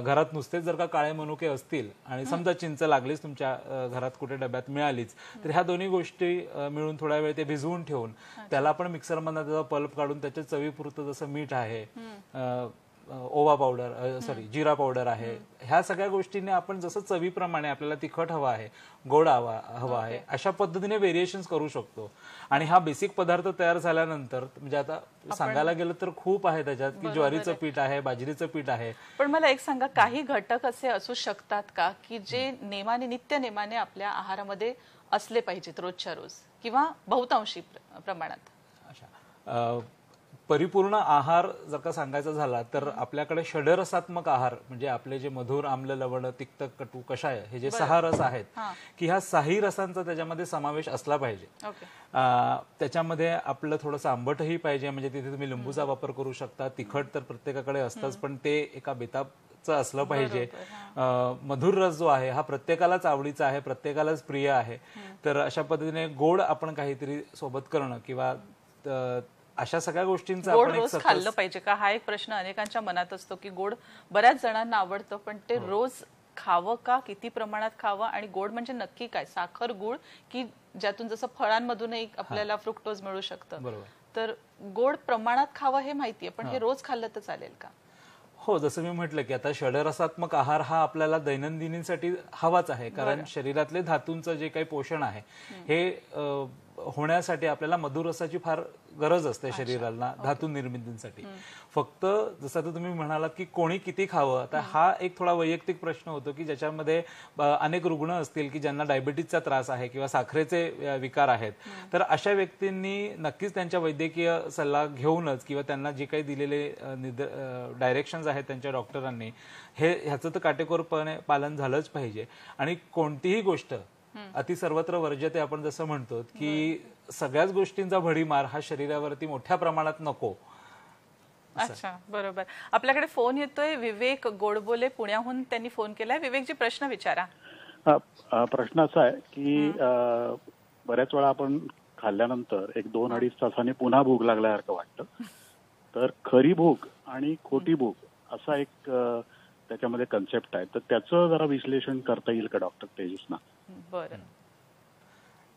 घरात नुसतेच जर का काळे मनुके असतील आणि समजा चिंच लागलीच तुमच्या घरात कुठे डब्यात मिळालीच तर ह्या दोन्ही गोष्टी मिळून थोडा वेळ ते भिजवून ठेवून त्याला आपण मिक्सरमधून त्याचा पल्प काढून त्याच्या चवीपुरतं जसं मीठ आहे, ओवा पावडर जिरा पावडर आहे, ह्या सगळ्या गोष्टींनी आपण जसं चवीप्रमाणे आपल्याला तिखट हवा आहे, गोड हवा आहे, अशा पद्धतीने व्हेरिएशन्स करू शकतो. आणि हा बेसिक पदार्थ तयार झाल्यानंतर म्हणजे आता सांगायला गेलं तर खूप आहे त्याच्यात, की ज्वारीचं पीठ आहे, बाजरीचं पीठ आहे. पण मला एक सांगा, काही घटक असे असू शकतात का की जे नित्य नेमाने आपल्या आहारामध्ये असले पाहिजेत रोजच्या रोज किंवा बहुतांशी प्रमाणात? अच्छा, परिपूर्ण आहार जर का सांगायचा झाला तर आपल्याकडे षडरसात्मक आहार म्हणजे आपले जे मधुर, आम्ल, लवण, तिक्त, कटू, कषाय हे जे 6 रस आहेत की ह्या 6 रसांचा त्याच्यामध्ये समावेश असला पाहिजे. त्याच्यामध्ये आपलं थोडंसं आंबटही पाहिजे, म्हणजे तिथे तुम्ही लिंबूचा वापर करू शकता. तिखट तर प्रत्येकाकडे असतंच, पण ते एका बेताबचं असलं पाहिजे. मधुर रस जो आहे हा प्रत्येकालाच आवडीचा आहे, प्रत्येकालाच प्रिय आहे. तर अशा पद्धतीने गोड आपण काहीतरी सोबत करणं किंवा अशा सगळ्या गोष्टींचा गोड रोज खाल्लं पाहिजे का, हा एक प्रश्न अनेकांच्या मनात असतो की गोड बऱ्याच जणांना आवडतं, पण ते रोज खावं का, किती प्रमाणात खावं, आणि गोड म्हणजे नक्की काय, साखर, गुळ की ज्यातून जसं फळांमधूनही आपल्याला फ्रुक्टोज मिळू शकतं. तर गोड प्रमाणात खावं हे माहितीये, पण हे रोज खाल्लं तर चालेल का? हो, जसं मी म्हटलं की आता षडरसात्मक आहार हा आपल्याला दैनंदिनीसाठी हवाच आहे, कारण शरीरातले धातूंचं जे काही पोषण आहे हे होण्यासाठी आपल्याला मधुर रसाची फार गरज असते शरीराला धातू निर्मितीसाठी. फक्त जसं तुम्ही म्हणालात की कोणी किती खावं, आता हा एक थोडा वैयक्तिक प्रश्न होतो की ज्याच्यामध्ये अनेक रुग्ण असतील की ज्यांना डायबिटीजचा त्रास आहे किंवा साखरेचे विकार आहेत, तर अशा व्यक्तींनी नक्कीच त्यांच्या वैद्यकीय सल्ला घेऊनच किंवा त्यांना जे काही दिलेले डायरेक्शन्स आहेत त्यांच्या डॉक्टरांनी ह्याचं तर काटेकोरपणे पालन झालंच पाहिजे. आणि कोणतीही गोष्ट अति सर्वत्र वर्ज्यते आपण जसं म्हणतो की सगळ्याच गोष्टींचा भडीमार हा शरीरावरती मोठ्या प्रमाणात नको. अच्छा, बरोबर. आपल्याकडे फोन येतोय, विवेक गोडबोले पुण्याहून त्यांनी फोन केलाय. विवेकजी, प्रश्न विचारा. प्रश्न असा आहे की बऱ्याच वेळा आपण खाल्ल्यानंतर 1-2-2.5 तासांनी पुन्हा भूक लागल्यासारखं वाटतं. तर खरी भूक आणि खोटी भूक असा एक त्याच्यामध्ये कन्सेप्ट आहे, तर त्याचं जरा विश्लेषण करता येईल का डॉक्टर तेजसना? बरं.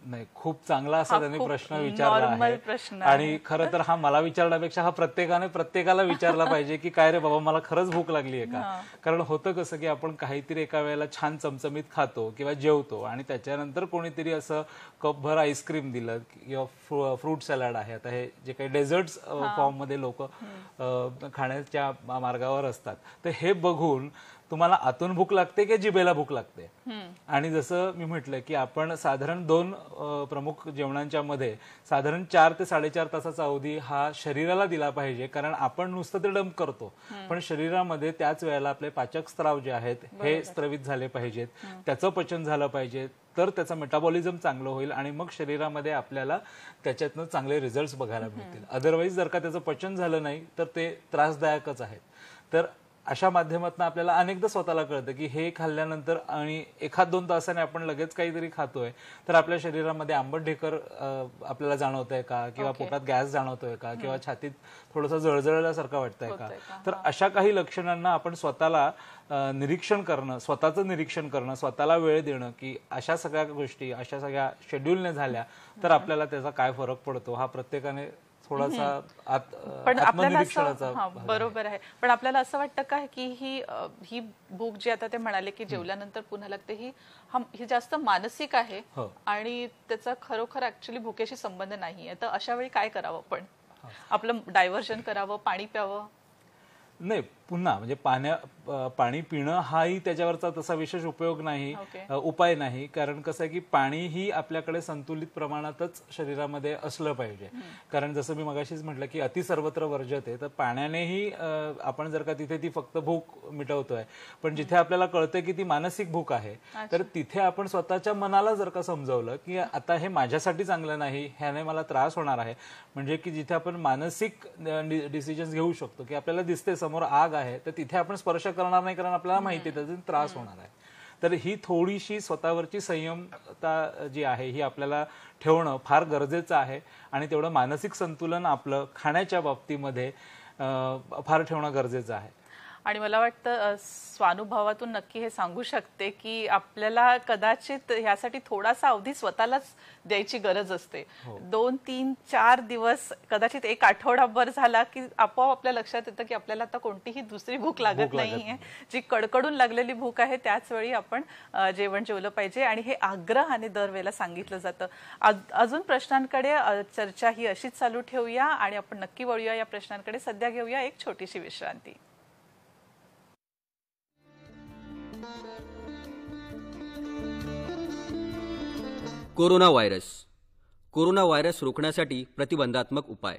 नाही, खूप चांगला असा त्यांनी प्रश्न विचारला आहे. आणि खरं तर हा मला विचारण्यापेक्षा हा प्रत्येकाला विचारला पाहिजे की काय रे बाबा, मला खरंच भूक लागली आहे का. कारण होतं कसं की आपण काहीतरी एका वेळेला छान चमचमीत खातो किंवा जेवतो आणि त्याच्यानंतर कोणीतरी असं कपभर आईस्क्रीम दिलं किंवा फ्रूट सॅलड आहे, आता हे जे काही डेझर्ट्स फॉर्म मध्ये लोक खाण्याच्या मार्गावर असतात, तर हे बघून तुम्हाला आतून भूक लागते की जिभेला भूक लागते. आणि जसं मी म्हटलं की आपण साधारण 2 प्रमुख जेवणांच्या मध्ये साधारण 4 ते 4.5 तासाचा अवधी हा शरीराला दिला पाहिजे, कारण आपण नुसतं ते डंप करतो, पण शरीरामध्ये त्याच वेळेला आपले पाचक स्त्राव जे आहेत हे स्त्रवित झाले पाहिजेत, त्याचं पचन झालं पाहिजे, तर त्याचं मेटाबॉलिझम चांगलं होईल आणि मग शरीरामध्ये आपल्याला त्याच्यातनं चांगले रिझल्ट्स बघायला मिळतील. अदरवाईज जर का त्याचं पचन झालं नाही तर ते त्रासदायकच आहेत. तर अशा माध्यमातून आपल्याला अनेकदा स्वतःला कळतं की हे खाल्ल्यानंतर आणि 1-2 तासाने आपण लगेच काहीतरी खातोय तर आपल्या शरीरामध्ये आंबट ढेकर आपल्याला जाणवतंय का, किंवा पोटात गॅस जाणवतोय का, किंवा छातीत थोडंसं जळजळल्यासारखं वाटतंय का. तर अशा काही लक्षणांना आपण स्वतःला निरीक्षण करणं, स्वतःचं निरीक्षण करणं, स्वतःला वेळ देणं की अशा सगळ्या गोष्टी अशा सगळ्या शेड्यूलने झाल्या तर आपल्याला त्याचा काय फरक पडतो हा प्रत्येकाने थोडासा पण आपल्याला बरोबर आहे. पण आपल्याला असं वाटतं का की ही भूक जी आता ते म्हणाले की जेवल्यानंतर पुन्हा लागते, ही जास्त मानसिक आहे आणि त्याचा खरोखर ऍक्च्युअली भुकेशी संबंध नाहीये, तर अशा वेळी काय करावं? पण आपलं डायव्हर्जन करावं, पाणी प्यावं? नाही, पुन्हा म्हणजे पाणी पिणं हाही त्याच्यावरचा तसा विशेष उपयोग नाही, उपाय नाही. कारण कसं आहे की पाणी ही आपल्याकडे संतुलित प्रमाणातच शरीरामध्ये असलं पाहिजे. कारण जसं मी मगाशीच म्हटलं की अति सर्वत्र वर्ज्यते, तर पाण्यानेही आपण जर का तिथे ती फक्त भूक मिटवतोय, पण जिथे आपल्याला कळतंय की ती मानसिक भूक आहे तर तिथे आपण स्वतःच्या मनाला जर का समजावलं की आता हे माझ्यासाठी चांगलं नाही, ह्याने मला त्रास होणार आहे, म्हणजे की जिथे आपण मानसिक डिसिजन्स घेऊ शकतो की आपल्याला दिसते समोर आग आहे तर तिथे आपण स्पर्श करणार नाही, कारण आपल्याला माहिती आहे त्याचा त्रास होणार आहे. तर ही थोडीशी स्वतःवरची संयमता जी आहे ही आपल्याला ठेवणं फार गरजेचं आहे. आणि तेवढं मानसिक संतुलन आपलं खाण्याच्या बाबतीमध्ये फार ठेवणं गरजेचं आहे. आणि मला वाटतं स्वानुभवातून नक्की हे सांगू शकते की आपल्याला कदाचित ह्यासाठी थोडासा अवधी स्वतःलाच द्यायची गरज असते. 2, 3, 4 दिवस, कदाचित एक आठवडाभर झाला की आपोआप आपल्या लक्षात येतं की आपल्याला आता कोणतीही दुसरी भूक लागत नाहीये. जी कडकडून लागलेली भूक आहे त्याच वेळी आपण जेवण जेवलं पाहिजे आणि हे आग्रहाने दरवेळेला सांगितलं जातं. अजून प्रश्नांकडे चर्चा ही अशीच चालू ठेवूया आणि आपण नक्की वळूया या प्रश्नांकडे. सध्या घेऊया एक छोटीशी विश्रांती. कोरोना व्हायरस रोखण्यासाठी प्रतिबंधात्मक उपाय.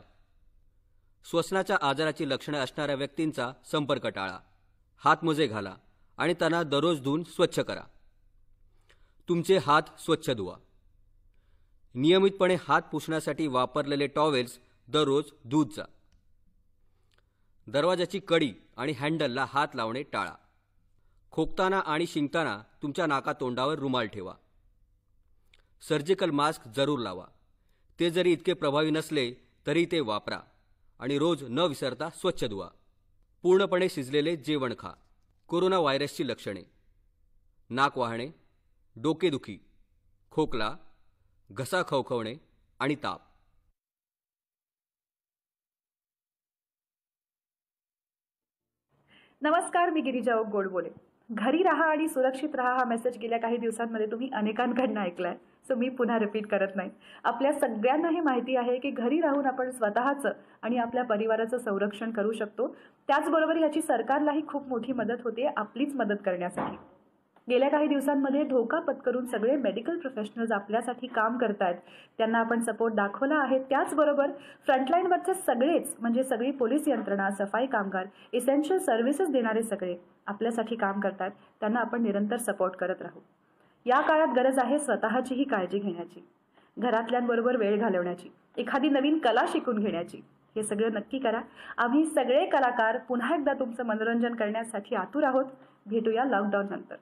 श्वसनाच्या आजाराची लक्षणे असणाऱ्या व्यक्तींचा संपर्क टाळा. हातमोजे घाला आणि त्यांना दररोज धुवून स्वच्छ करा. तुमचे हात स्वच्छ धुवा. नियमितपणे हात पुसण्यासाठी वापरलेले टॉवेल्स दररोज धुत जा. दरवाजाची कडी आणि हँडलला हात लावणे टाळा. खोकताना आणि शिंकताना तुमच्या नाकातोंडावर रुमाल ठेवा. सर्जिकल मास्क जरूर लावा. ते जरी इतके प्रभावी नसले तरी ते वापरा आणि रोज न विसरता स्वच्छ धुवा. पूर्णपणे शिजलेले जेवण खा. कोरोना व्हायरसची लक्षणे: नाक वाहणे, डोकेदुखी, खोकला, घसा खवखवणे आणि ताप. नमस्कार, मी गिरिजा गोडबोले. घरी राहा आणि सुरक्षित राहा हा मेसेज गेल्या काही दिवसांमध्ये तुम्ही अनेकांकडून ऐकलाय. सो मी पुन्हा रिपीट करत नाही. आपल्या सगळ्यांना हे माहिती आहे की घरी राहून आपण स्वतःचं आणि आपल्या परिवाराचं संरक्षण करू शकतो. त्याचबरोबर याची सरकारलाही खूप मोठी मदत होते आपलीच मदत करण्यासाठी. गेल्या काही दिवसांमध्ये धोका पत्करून सगळे मेडिकल प्रोफेशनल्स आपल्यासाठी काम करतायत. त्यांना आपण सपोर्ट दाखवला आहे. त्याचबरोबर फ्रंटलाईनवरचे सगळेच म्हणजे सगळी पोलीस यंत्रणा, सफाई कामगार, इसेन्शियल सर्व्हिसेस देणारे सगळे आपल्यासाठी काम करतात. त्यांना आपण निरंतर सपोर्ट करत राहू. या काळात गरज आहे स्वतःचीही काळजी घेण्याची, घरातल्यांबरोबर वेळ घालवण्याची, एखादी नवीन कला शिकून घेण्याची. हे सगळं नक्की करा. आम्ही सगळे कलाकार पुन्हा एकदा तुमचं मनोरंजन करण्यासाठी आतुर आहोत. भेटूया लॉकडाऊन नंतर.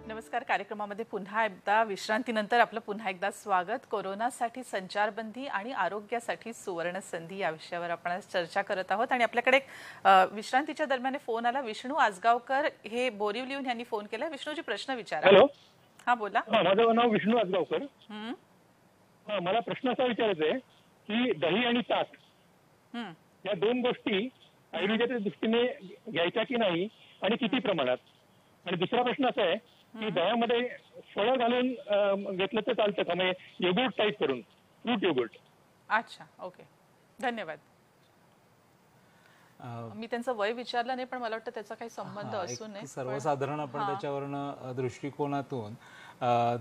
नमस्कार. कार्यक्रमामध्ये पुन्हा एकदा विश्रांतीनंतर आपलं पुन्हा एकदा स्वागत. कोरोनासाठी संचारबंदी आणि आरोग्यासाठी सुवर्ण संधी या विषयावर आपण आज चर्चा करत आहोत आणि आपल्याकडे विश्रांतीच्या दरम्यान फोन आला. विष्णू आजगावकर हे बोरिवलीहून यांनी फोन केला. विष्णूजी प्रश्न विचारा. हॅलो. हा बोला. माझं नाव विष्णू आजगावकर. मला प्रश्न असा विचारायचा आहे की दही आणि ताक या दोन गोष्टी आयुर्वेदाच्या दृष्टीने घ्यायच्या की नाही आणि किती प्रमाणात. आणि दुसरा प्रश्न असा आहे की दह्यामध्ये फळं घालून घेतलं तर चालतं का, म्हणजे योगर्ट टाईप करून, फ्रूट योगर्ट. अच्छा, ओके, धन्यवाद. मी त्यांचं वय विचारलं नाही पण मला वाटतं त्याचा काही संबंध असू नये. सर्वसाधारण आपण त्याच्यावरनं दृष्टिकोनातून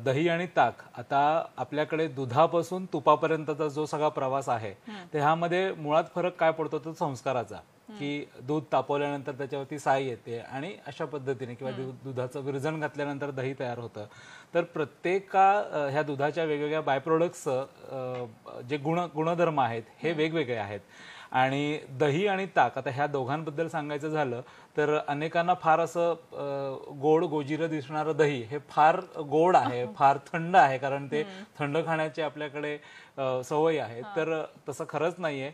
दही आणि ताक, आता आपल्याकडे दुधापासून तुपापर्यंतचा जो सगळा प्रवास आहे त्यामध्ये मुळात फरक काय पडतो तो संस्काराचा, की दूध तापवल्यानंतर त्याच्यावरती साय येते आणि अशा पद्धतीने किंवा दुधाचं विरजण घातल्यानंतर दही तयार होतं. तर प्रत्येका ह्या दुधाच्या वेगवेगळ्या बाय प्रोडक्ट्स जे गुणधर्म आहेत हे वेगवेगळे आहेत. आणि दही आणि ताक, आता ह्या दोघांबद्दल सांगायचं झालं तर अनेकांना फार असं गोड गोजिरं दिसणारं दही हे फार गोड आहे, फार थंड आहे, कारण ते थंड खाण्याची आपल्याकडे सवय आहे. तर तसं खरंच नाहीये.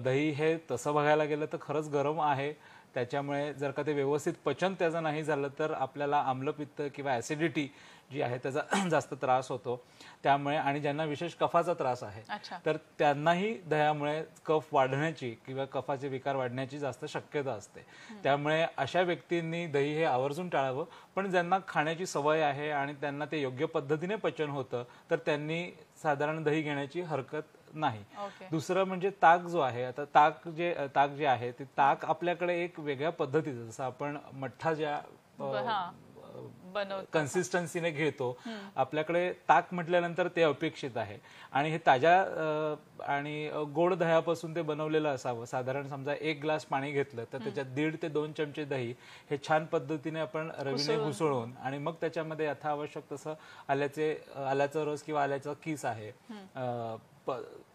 दही हे तसं बघायला गेलं तर खरंच गरम आहे. त्याच्यामुळे जर का ते व्यवस्थित पचन त्याचं नाही झालं तर आपल्याला आम्लपित्त किंवा ऍसिडिटी जी आहे त्याचा जास्त त्रास होतो. त्यामुळे आणि ज्यांना विशेष कफाचा त्रास आहे तर त्यांनाही दह्यामुळे कफ वाढण्याची किंवा कफाचे विकार वाढण्याची जास्त शक्यता असते. त्यामुळे अशा व्यक्तींनी दही हे आवर्जून टाळावं. पण ज्यांना खाण्याची सवय आहे आणि त्यांना ते योग्य पद्धतीने पचन होतं तर त्यांनी साधारण दही घेण्याची हरकत नाही. दुसरं म्हणजे ताक जो आहे, आता ताक जे आहे ते ताक आपल्याकडे एक वेगळ्या पद्धतीचं, जसं आपण मठ्ठा ज्या कन्सिस्टन्सीने घेतो आपल्याकडे ताक म्हटल्यानंतर ते अपेक्षित आहे. आणि हे ताज्या आणि गोड दह्यापासून ते बनवलेलं असावं. साधारण समजा 1 ग्लास पाणी घेतलं तर त्याच्यात 1.5 ते 2 चमचे दही हे छान पद्धतीने आपण रवीने घुसळून आणि मग त्याच्यामध्ये यथावश्यक तसं आल्याचा रस किंवा आल्याचा किस आहे,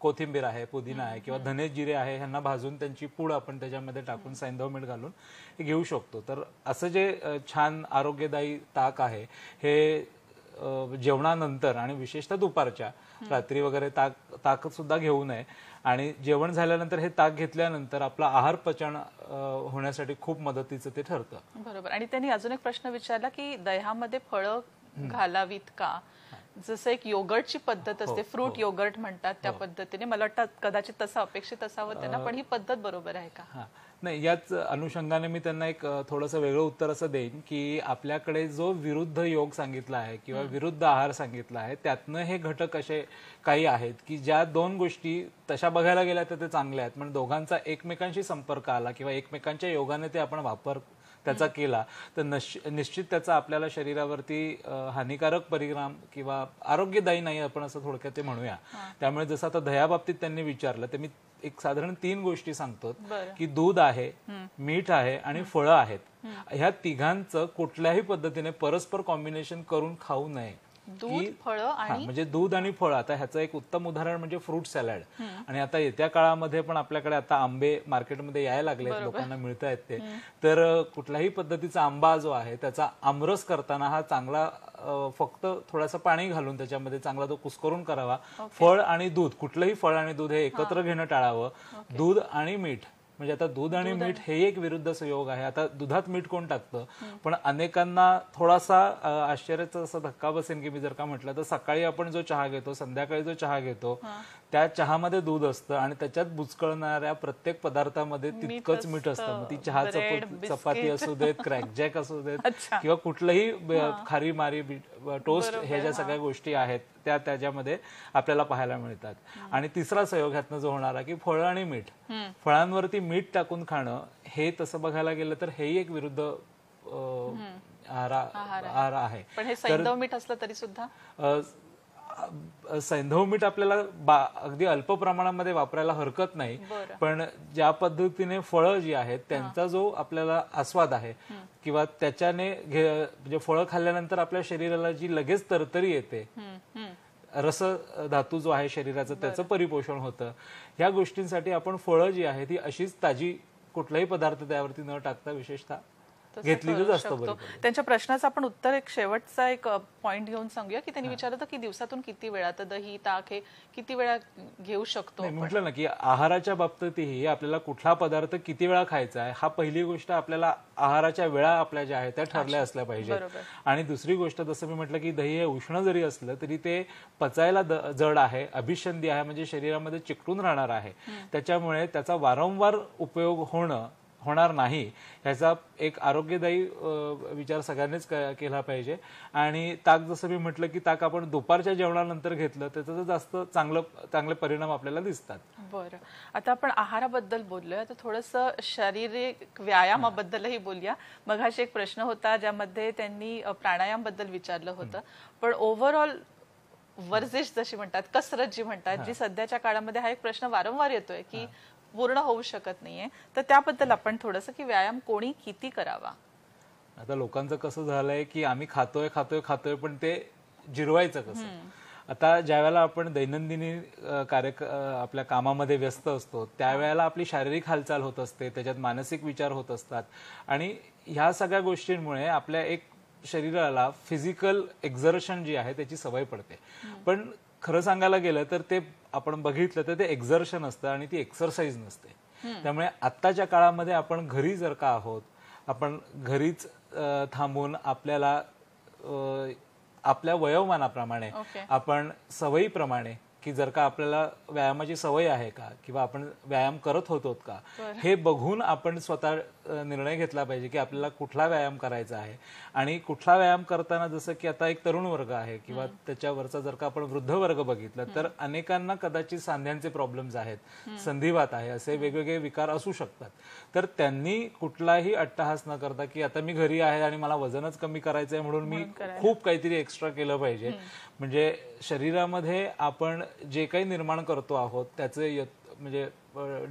कोथिंबीर आहे, पुदिना आहे किंवा धने जिरे आहे, ह्यांना भाजून त्यांची पूड आपण त्याच्यामध्ये टाकून सैंधव मीठ घालून हे घेऊ शकतो. तर असं जे छान आरोग्यदायी ताक आहे हे जेवणानंतर आणि विशेषतः दुपारच्या रात्री वगैरे ताक ताक सुद्धा घेऊ नये आणि जेवण झाल्यानंतर हे ताक घेतल्यानंतर आपला आहार पचन होण्यासाठी खूप मदतीचं ते ठरतं. बरोबर. आणि त्यांनी अजून एक प्रश्न विचारला की दह्यामध्ये फळं घालावीत का? जसं एक योगर्टची पद्धत असते, फ्रूट योगर्ट म्हणतात, त्या पद्धतीने मला वाटतं कदाचित तसं अपेक्षित असावं त्यांना, पण ही पद्धत बरोबर आहे का? नाही, याच अनुषंगाने मी त्यांना एक थोडंसं वेगळं उत्तर असं देईन की आपल्याकडे जो विरुद्ध योग सांगितला आहे किंवा विरुद्ध आहार सांगितला आहे त्यातनं हे घटक असे काही आहेत की ज्या दोन गोष्टी तशा बघायला गेल्या तर ते चांगल्या आहेत, पण दोघांचा एकमेकांशी संपर्क आला किंवा एकमेकांच्या योगाने ते आपण वापर त्याचा केला तर निश्चित त्याचा आपल्याला शरीरावरती हानिकारक परिणाम किंवा आरोग्यदायी नाही आपण असं थोडक्यात ते म्हणूया. त्यामुळे जसं आता दह्याबाबतीत त्यांनी विचारलं तर मी एक साधारण 3 गोष्टी सांगतो की दूध आहे, मीठ आहे आणि फळं आहेत. ह्या तिघांचं कुठल्याही पद्धतीने परस्पर कॉम्बिनेशन करून खाऊ नये. दूध, फळं आणि म्हणजे दूध आणि फळ. आता ह्याचं एक उत्तम उदाहरण म्हणजे फ्रूट सॅलड. आणि आता येत्या काळामध्ये पण आपल्याकडे आता आंबे मार्केटमध्ये यायला लागले, लोकांना मिळत आहेत ते. तर कुठल्याही पद्धतीचा आंबा जो आहे त्याचा आमरस करताना हा चांगला फक्त थोडासा पाणी घालून त्याच्यामध्ये चांगला तो कुस्करून करावा. फळ आणि दूध, कुठलंही फळ आणि दूध हे एकत्र घेणं टाळावं. दूध आणि मीठ, म्हणजे आता दूध आणि मीठ हे एक विरुद्ध संयोग आहे. आता दुधात मीठ कोण टाकतं, पण अनेकांना थोडासा आश्चर्याचा असा धक्का बसेल की मी जर का म्हटलं तर सकाळी आपण जो चहा घेतो, संध्याकाळी जो चहा घेतो त्या चहामध्ये दूध असतं आणि त्याच्यात बुचकळणाऱ्या प्रत्येक पदार्थामध्ये तितकंच मीठ असतं. मग ती चहा चपाती असू देत, क्रॅकजॅक असू देत किंवा कुठलंही खारी मारी टोस्ट, हे ज्या सगळ्या गोष्टी आहेत त्या त्याच्यामध्ये आपल्याला पाहायला मिळतात. आणि तिसरा संयोग ह्यातनं जो होणारा की फळं आणि मीठ, फळांवरती मीठ टाकून खाणं हे तसं बघायला गेलं तर हेही एक विरुद्ध आहार आहे. पण हे सैंधव मीठ असलं तरी सुद्धा सैंधव मीठ आपल्याला अगदी अल्प प्रमाणामध्ये वापरायला हरकत नाही, पण ज्या पद्धतीने फळं जी आहेत त्यांचा जो आपल्याला आस्वाद आहे किंवा त्याच्याने म्हणजे फळं खाल्ल्यानंतर आपल्या शरीराला जी लगेच तरतरी येते, रस धातू जो आहे शरीराचं त्याचं परिपोषण होतं, ह्या गोष्टींसाठी आपण फळं जी आहे ती अशीच ताजी कुठलाही पदार्थ त्यावरती न टाकता विशेषतः घेतलेलं जास्त बरं. त्यांच्या प्रश्नाचं आपण उत्तर एक शेवटचा एक पॉइंट घेऊन सांगूया की त्यांनी विचारलं की दिवसातून किती वेळा तर दही ताक हे किती वेळा घेऊ शकतो. म्हटलं ना की आहाराच्या बाबतीतही आपल्याला कुठला पदार्थ किती वेळा खायचा आहे हा पहिली गोष्ट, आपल्याला आहाराच्या वेळा आपल्या ज्या आहेत त्या ठरल्या असल्या पाहिजेत. आणि दुसरी गोष्ट जसं मी म्हटलं की दही हे उष्ण जरी असलं तरी ते पचायला जड आहे, अभिषंधी आहे, म्हणजे शरीरामध्ये चिकटून राहणार आहे. त्याच्यामुळे त्याचा वारंवार उपयोग होणार नाही ह्याचा एक आरोग्यदायी विचार सगळ्यांनीच केला पाहिजे. आणि ताक जसं मी म्हटलं की ताक आपण दुपारच्या जेवणानंतर घेतलं त्याचा जास्त चांगले परिणाम आपल्याला दिसतात. बरं, आता आपण आहाराबद्दल बोललोय, आता थोडंसं शारीरिक व्यायामाबद्दलही बोलूया. मगाशी एक प्रश्न होता ज्यामध्ये त्यांनी प्राणायाम बद्दल विचारलं होतं, पण ओव्हरऑल वर्जिश जशी म्हणतात, कसरत जी म्हणतात, जी सध्याच्या काळामध्ये हा एक प्रश्न वारंवार येतोय की पूर्ण होऊ शकत नाहीये, तर त्याबद्दल आपण थोडंसं की व्यायाम कोणी किती करावा. आता लोकांचं कसं झालंय की आम्ही खातोय पण ते जिरवायचं कसं. आता ज्या वेळेला आपण दैनंदिनी आपल्या कामामध्ये व्यस्त असतो त्यावेळेला आपली शारीरिक हालचाल होत असते, त्याच्यात मानसिक विचार होत असतात आणि ह्या सगळ्या गोष्टींमुळे आपल्या एक शरीराला फिजिकल एक्झर्शन जी आहे त्याची सवय पडते. पण खरं सांगायला गेलं तर ते आपण बघितलं तर ते एक्झर्शन असतं आणि ती एक्सरसाइज नसते. त्यामुळे आत्ताच्या काळामध्ये आपण घरी जर का आहोत, आपण घरीच थांबून आपल्याला आपल्या वयोमानाप्रमाणे आपण सवयीप्रमाणे की जर का आपल्याला व्यायामाची सवय आहे का किंवा आपण व्यायाम करत होतो का हे बघून आपण स्वतः निर्णय घेतला पाहिजे की आपल्याला कुठला व्यायाम करायचा आहे. आणि कुठला व्यायाम करताना जसं की आता एक तरुण वर्ग आहे किंवा त्याच्यावरचा जर का आपण वृद्ध वर्ग बघितला तर अनेकांना कदाचित सांध्यांचे प्रॉब्लेम्स आहेत, संधिवात आहे, असे वेगवेगळे विकार असू शकतात. तर त्यांनी कुठलाही अट्टहास न करता की आता मी घरी आहे आणि मला वजनच कमी करायचंय म्हणून मी खूप काहीतरी एक्स्ट्रा केलं पाहिजे. म्हणजे शरीरामध्ये आपण जे काही निर्माण करतो आहोत त्याचे म्हणजे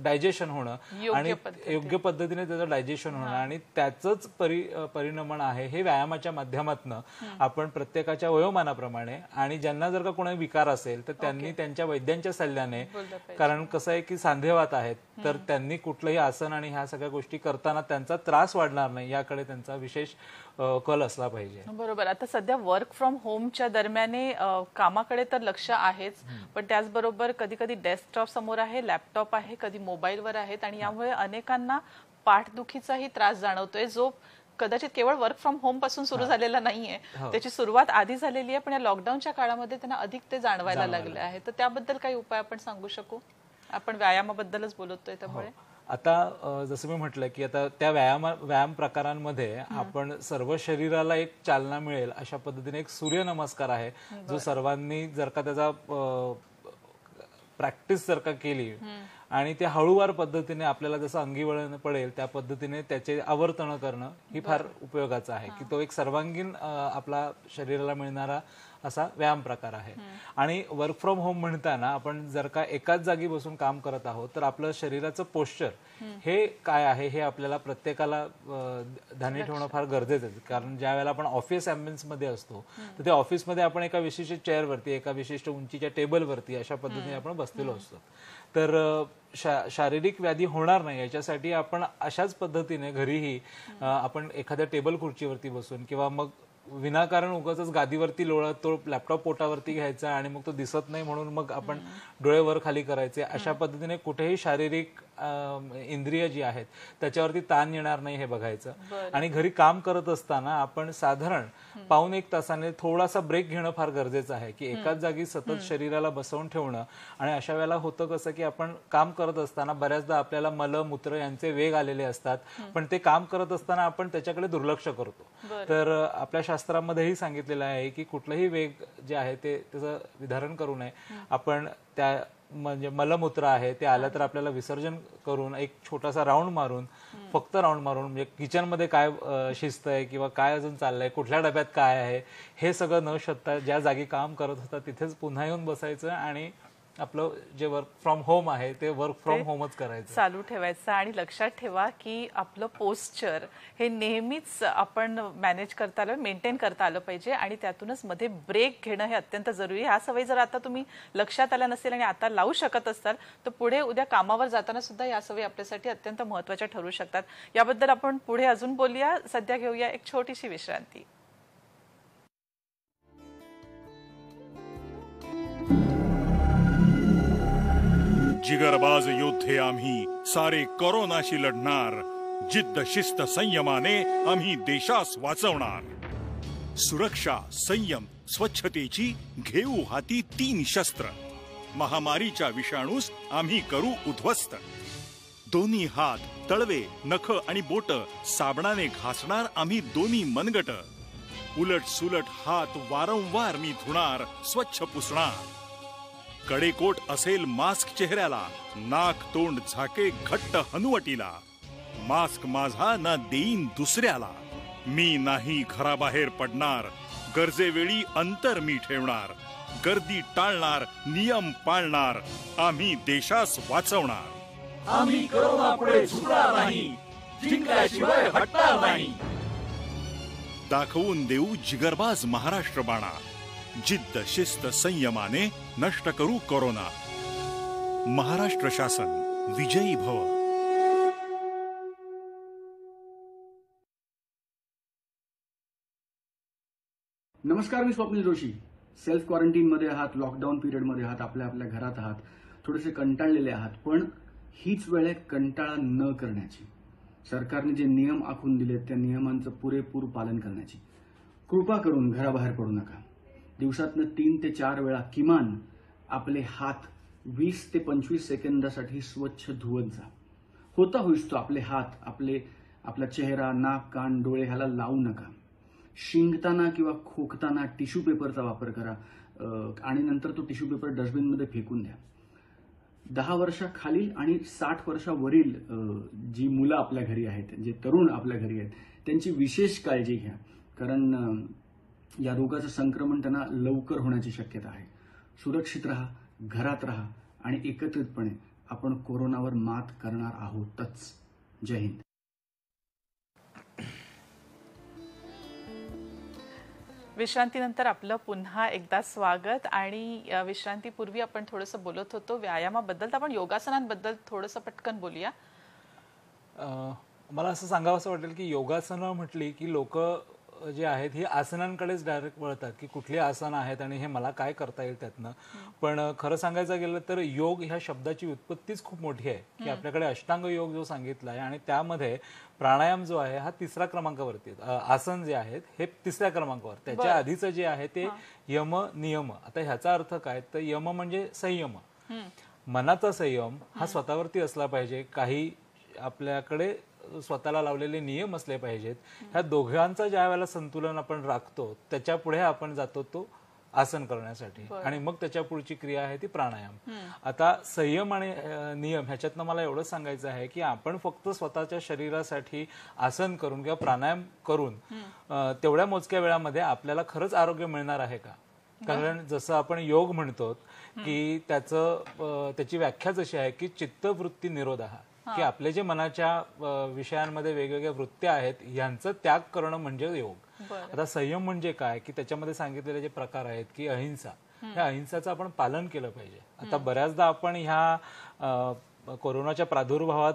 डायजेशन होणं आणि योग्य पद्धतीने त्याचं डायजेशन होणं आणि त्याचंच परिणमन आहे हे व्यायामाच्या माध्यमातून आपण प्रत्येकाच्या वयोमानाप्रमाणे आणि ज्यांना जर का कोणी विकार असेल तर त्यांनी त्यांच्या वैद्यांच्या सल्ल्याने, कारण कसं आहे की सांधेवात आहेत तर त्यांनी कुठलंही आसन आणि ह्या सगळ्या गोष्टी करताना त्यांचा त्रास वाढणार नाही याकडे त्यांचा विशेष कल असला पाहिजे. बरोबर. आता सध्या वर्क फ्रॉम होमच्या दरम्याने कामाकडे तर लक्ष आहेच, पण त्याचबरोबर कधी कधी डेस्कटॉप समोर आहे, लॅपटॉप आहे, कधी मोबाईलवर आहेत आणि यामुळे अनेकांना पाठदुखीचाही त्रास जाणवतोय, जो कदाचित केवळ वर्क फ्रॉम होम पासून सुरू झालेला नाहीये. त्याची सुरुवात आधी झालेली आहे, पण या लॉकडाऊनच्या काळामध्ये त्यांना अधिक ते जाणवायला लागले आहे. तर त्याबद्दल काही उपाय आपण सांगू शकू? आपण व्यायामाबद्दलच बोलतोय त्यामुळे. आता जसं मी म्हटलं की आता त्या व्यायाम प्रकारांमध्ये आपण सर्व शरीराला एक चालना मिळेल अशा पद्धतीने एक सूर्यनमस्कार आहे, जो सर्वांनी जर का त्याचा प्रॅक्टिस जर का केली आणि ते हळूवार पद्धतीने आपल्याला जसं अंगी वळण पडेल त्या पद्धतीने त्याचे आवर्तन करणं ही फार उपयोगाचं आहे. की तो एक सर्वांगीण आपला शरीराला मिळणारा असा व्यायाम प्रकार आहे. आणि वर्क फ्रॉम होम म्हणताना आपण जर का एकाच जागी बसून काम करत आहोत तर आपलं शरीराचं पोश्चर हे काय आहे हे आपल्याला प्रत्येकाला ध्यानी ठेवणं फार गरजेचं आहे. कारण ज्या वेळेला आपण ऑफिस ॲम्बियन्स मध्ये असतो तर त्या ऑफिसमध्ये आपण एका विशिष्ट चेअरवरती, एका विशिष्ट उंचीच्या टेबलवरती अशा पद्धतीने आपण बसलेलो असतो. तर शारीरिक व्याधी होणार नाही याच्यासाठी आपण अशाच पद्धतीने घरीही आपण एखाद्या टेबल खुर्चीवरती बसून किंवा मग विनाकारण उगाचच गादीवरती लोळत तो लॅपटॉप पोटावरती घ्यायचा आणि मग तो दिसत नाही म्हणून मग आपण डोळे वर खाली करायचे, अशा पद्धतीने कुठेही शारीरिक इंद्रिय जी आहेत त्याच्यावरती ताण येणार नाही हे बघायचं. आणि घरी काम करत असताना आपण साधारण पाऊण एक तासाने थोडासा ब्रेक घेणं फार गरजेचं आहे. की एकाच जागी सतत शरीराला बसवून ठेवणं, आणि अशा वेळेला होतं कसं की आपण काम करत असताना बऱ्याचदा आपल्याला मल मूत्र यांचे वेग आलेले असतात, पण ते काम करत असताना आपण त्याच्याकडे दुर्लक्ष करतो. तर आपल्या शास्त्रामध्येही सांगितलेलं आहे की कुठलंही वेग जे आहे ते त्याचं विधारण करू नये. आपण त्या म्हणजे मलमूत्र आहे ते आलं तर आपल्याला विसर्जन करून एक छोटासा राऊंड मारून, फक्त राऊंड मारून, म्हणजे किचनमध्ये काय शिस्त आहे किंवा काय अजून चाललंय, कुठल्या डब्यात काय आहे हे सगळं न शोधता ज्या जागी काम करत होता तिथेच पुन्हा येऊन बसायचं आणि आपलं जे वर्क फ्रॉम होम आहे ते वर्क फ्रॉम होमच करायचं, चालू ठेवायचं. आणि लक्षात ठेवा की आपलं पोस्चर हे नेहमीच आपण मॅनेज करता आलं, मेंटेन करता आलं पाहिजे आणि त्यातूनच मध्ये ब्रेक घेणं हे अत्यंत जरुरी आहे. हा सवय जर आता तुम्ही लक्षात आला नसेल आणि आता लावू शकत असाल तर पुढे उद्या कामावर जाताना सुद्धा या सवयी आपल्यासाठी अत्यंत महत्त्वाच्या ठरू शकतात. याबद्दल आपण पुढे अजून बोलूया. सध्या घेऊया एक छोटीशी विश्रांती. जिगरबाज योद्धे आम्ही सारे कोरोनाशी लढणार, जिद्द शिस्त संयमाने आम्ही देशास वाचवणार. सुरक्षा, संयम, स्वच्छतेची घेऊ हाती 3 शस्त्र. महामारीच्या विषाणूस आम्ही करू उद्ध्वस्त. दोन्ही हात, तळवे, नख आणि बोट साबणाने घासणार आम्ही दोन्ही मनगट. उलट सुलट हात वारंवार मी धुणार, स्वच्छ पुसणार. कडेकोट असेल मास्क चेहऱ्याला, नाक तोंड झाके घट्ट हनुवटीला. मास्क माझा ना देईन दुसऱ्याला. मी नाही घराबाहेर पडणार, गरजेवेळी अंतर मी ठेवणार. गर्दी टाळणार, नियम पाळणार, आम्ही देशास वाचवणार. आम्ही कोरोनापुढे झुकणार नाही, जिंकल्याशिवाय हटणार नाही. दाखवून देऊ जिगरबाज महाराष्ट्र बाणा. जिद्द शिस्त संयमाने नष्ट करू कोरोना. महाराष्ट्र शासन विजयी भव. नमस्कार, मी स्वप्नील जोशी. सेल्फ क्वारंटीन मध्ये आहात, लॉकडाऊन पिरियड मध्ये आहात, आपल्या घरात आहात, थोडेसे कंटाळलेले आहात, पण हीच वेळ आहे कंटाळा न करण्याची. सरकारने जे नियम आखून दिलेत त्या नियमांचं पुरेपूर पालन करण्याची. कृपा करून घराबाहेर पडू नका. दिवसातनं 3 ते 4 वेळा किमान आपले हात 20 ते 25 सेकंदासाठी स्वच्छ धुवत जा. होता होईस तो आपले हात, आपला चेहरा, नाक, कान, डोळे ह्याला लावू नका. शिंकताना किंवा खोकताना टिश्यू पेपरचा वापर करा आणि नंतर तो टिश्यू पेपर डस्टबिनमध्ये फेकून द्या. 10 वर्षाखालील आणि 60 वर्षावरील जी मुलं आपल्या घरी आहेत, जे तरुण आपल्या घरी आहेत, त्यांची विशेष काळजी घ्या. कारण या रोगाचं संक्रमण त्यांना लवकर होण्याची शक्यता आहे. सुरक्षित राहा, घरात राहा आणि एकत्रितपणे आपण कोरोनावर मात करणार आहोतच. जय हिंद. विश्रांतीनंतर आपलं पुन्हा एकदा स्वागत. आणि विश्रांतीपूर्वी आपण थोडंसं बोलत होतो व्यायामाबद्दल, तर आपण योगासनांबद्दल थोडंसं पटकन बोलूया. मला असं सांगावं असं वाटेल की योगासनं म्हटली की लोक जे आहेत ही आसनांकडेच डायरेक्ट वळतात की कुठली आसनं आहेत आणि हे मला काय करता येईल त्यातनं. पण खरं सांगायचं गेलं तर योग ह्या शब्दाची उत्पत्तीच खूप मोठी आहे की आपल्याकडे अष्टांग योग जो सांगितला आहे आणि त्यामध्ये प्राणायाम जो आहे हा 3ऱ्या क्रमांकावरती, आसन जे आहेत हे 3ऱ्या क्रमांकावर. त्याच्या आधीचं जे आहे ते यम नियम. आता ह्याचा अर्थ काय, तर यम म्हणजे संयम, मनाचा संयम हा स्वतःवरती असला पाहिजे. काही आपल्याकडे स्वतःला लावलेले नियम असले पाहिजेत. ह्या दोघांचा ज्या वेळेला संतुलन आपण राखतो त्याच्या पुढे आपण जातो तो आसन करण्यासाठी आणि मग त्याच्या पुढची क्रिया आहे ती प्राणायाम. आता संयम आणि नियम ह्याच्यातनं मला एवढंच सांगायचं आहे की आपण फक्त स्वतःच्या शरीरासाठी आसन करून किंवा प्राणायाम करून तेवढ्या मोजक्या वेळामध्ये आपल्याला खरंच आरोग्य मिळणार आहे का? कारण जसं आपण योग म्हणतो की त्याची व्याख्या जशी आहे की चित्तवृत्ती निरोध, की आपले जे मनाच्या विषयांमध्ये वेगवेगळ्या वृत्त्या आहेत यांचं त्याग करणं म्हणजे योग. आता संयम म्हणजे काय, की त्याच्यामध्ये सांगितलेले जे प्रकार आहेत की अहिंसा, या अहिंसाचं आपण पालन केलं पाहिजे. आता बऱ्याचदा आपण ह्या कोरोनाच्या प्रादुर्भावात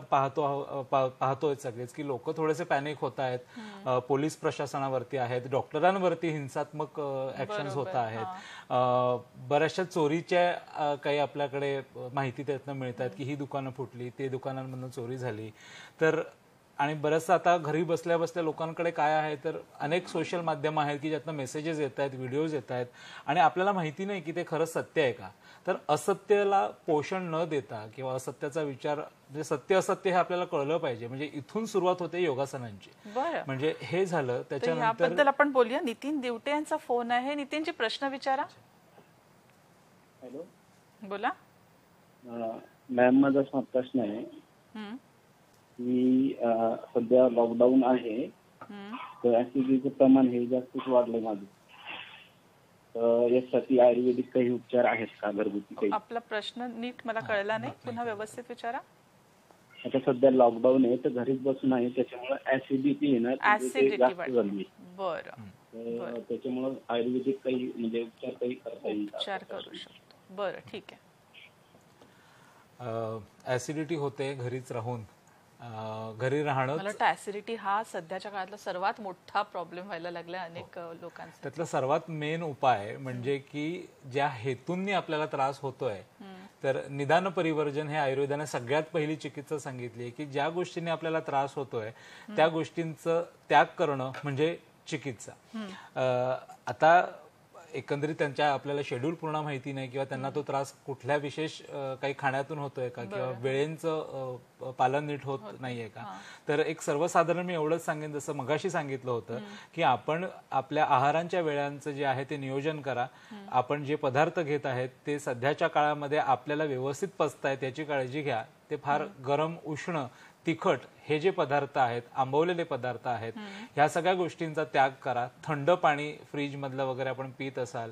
पाहतोय सगळेच की लोक थोडेसे पॅनिक होत आहेत, पोलीस प्रशासनावरती आहेत, डॉक्टरांवरती हिंसात्मक ऍक्शन्स होत आहेत, बऱ्याचशा चोरीच्या काही आपल्याकडे माहिती त्यातनं मिळतात की ही दुकानं फुटली, ते दुकानांमधून चोरी झाली. तर आणि बरंचसं आता घरी बसल्या बसल्या लोकांकडे काय आहे तर अनेक सोशल माध्यम आहेत की ज्यातनं मेसेजेस येत आहेत, व्हिडिओज येत आहेत आणि आपल्याला माहिती नाही की ते खरंच सत्य आहे का. तर असत्याला पोषण न देता किंवा असत्याचा विचार, म्हणजे सत्य असत्य हे आपल्याला कळलं पाहिजे. म्हणजे इथून सुरुवात होते योगासनांची. म्हणजे हे झालं. त्याच्यानंतर आपण बोलूया. नितीन दिवटे यांचा फोन आहे. नितीनजी प्रश्न विचारा. हॅलो, बोला. मॅम, माझा असा प्रश्न आहे की सध्या लॉकडाऊन आहे तर ऍसिडिटीचं प्रमाण हे जास्तच वाढलंय माझं. तर यासाठी आयुर्वेदिक काही उपचार आहेत का, घरगुती काही? आपला प्रश्न नीट मला कळला नाही, पुन्हा व्यवस्थित विचारा. आता सध्या लॉकडाऊन आहे तर घरीच बसून आहे, त्याच्यामुळे ऍसिडिटी आहे ना जास्त झाली. बरं, त्याच्यामुळे आयुर्वेदिक काही म्हणजे उपचार काही करता येईल? उपचार करू शकतो. बरं, ठीक आहे. ऍसिडिटी होते घरीच राहून, घरी राहणं. मला वाटतं ऍसिडिटी हा सध्याच्या काळातला सर्वात मोठा प्रॉब्लेम व्हायला लागला अनेक लोकांचा. त्यातला सर्वात मेन उपाय म्हणजे की ज्या हेतूंनी आपल्याला त्रास होतोय तर निदान परिवर्जन हे आयुर्वेदाने सगळ्यात पहिली चिकित्सा सांगितली की ज्या गोष्टीने आपल्याला त्रास होतोय त्या गोष्टींचं त्याग करणं म्हणजे चिकित्सा. आता एकंदरीत त्यांच्या आपल्याला शेड्यूल पूर्ण माहिती नाही किंवा त्यांना तो त्रास कुठल्या विशेष काही खाण्यातून होतोय का किंवा वेळेंचं पालन नीट होत नाहीये का. तर एक सर्वसाधारण मी एवढंच सांगेन, जसं मगाशी सांगितलं होतं की आपण आपल्या आहारांच्या वेळांचं जे आहे ते नियोजन करा. आपण जे पदार्थ घेत आहेत ते सध्याच्या काळामध्ये आपल्याला व्यवस्थित पचतायत याची काळजी घ्या. ते फार गरम, उष्ण, तिखट हे जे पदार्थ आहेत, आंबवलेले पदार्थ आहेत, ह्या सगळ्या गोष्टींचा त्याग करा. थंड पाणी फ्रीज मधलं वगैरे आपण पित असाल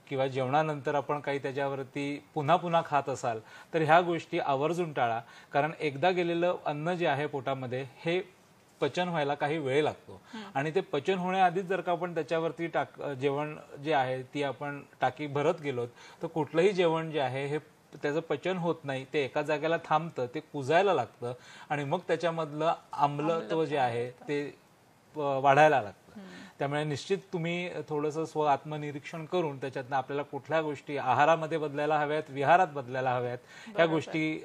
किंवा जेवणानंतर आपण काही त्याच्यावरती पुन्हा पुन्हा खात असाल तर ह्या गोष्टी आवर्जून टाळा. कारण एकदा गेलेलं अन्न जे आहे पोटामध्ये हे पचन व्हायला काही वेळ लागतो आणि ते पचन होण्याआधीच जर का आपण त्याच्यावरती जेवण जे आहे ती आपण टाकी भरत गेलोत तर कुठलंही जेवण जे आहे हे त्याचं पचन होत नाही, ते एका जागेला थांबतं, ते कुजायला लागतं आणि मग त्याच्यामधलं आम्लत्व जे आहे ते वाढायला लागतं. त्यामुळे निश्चित तुम्ही थोडंसं स्व आत्मनिरीक्षण करून त्याच्यातनं आपल्याला कुठल्या गोष्टी आहारामध्ये बदलायला हव्यात, विहारात बदलायला हव्यात, ह्या गोष्टी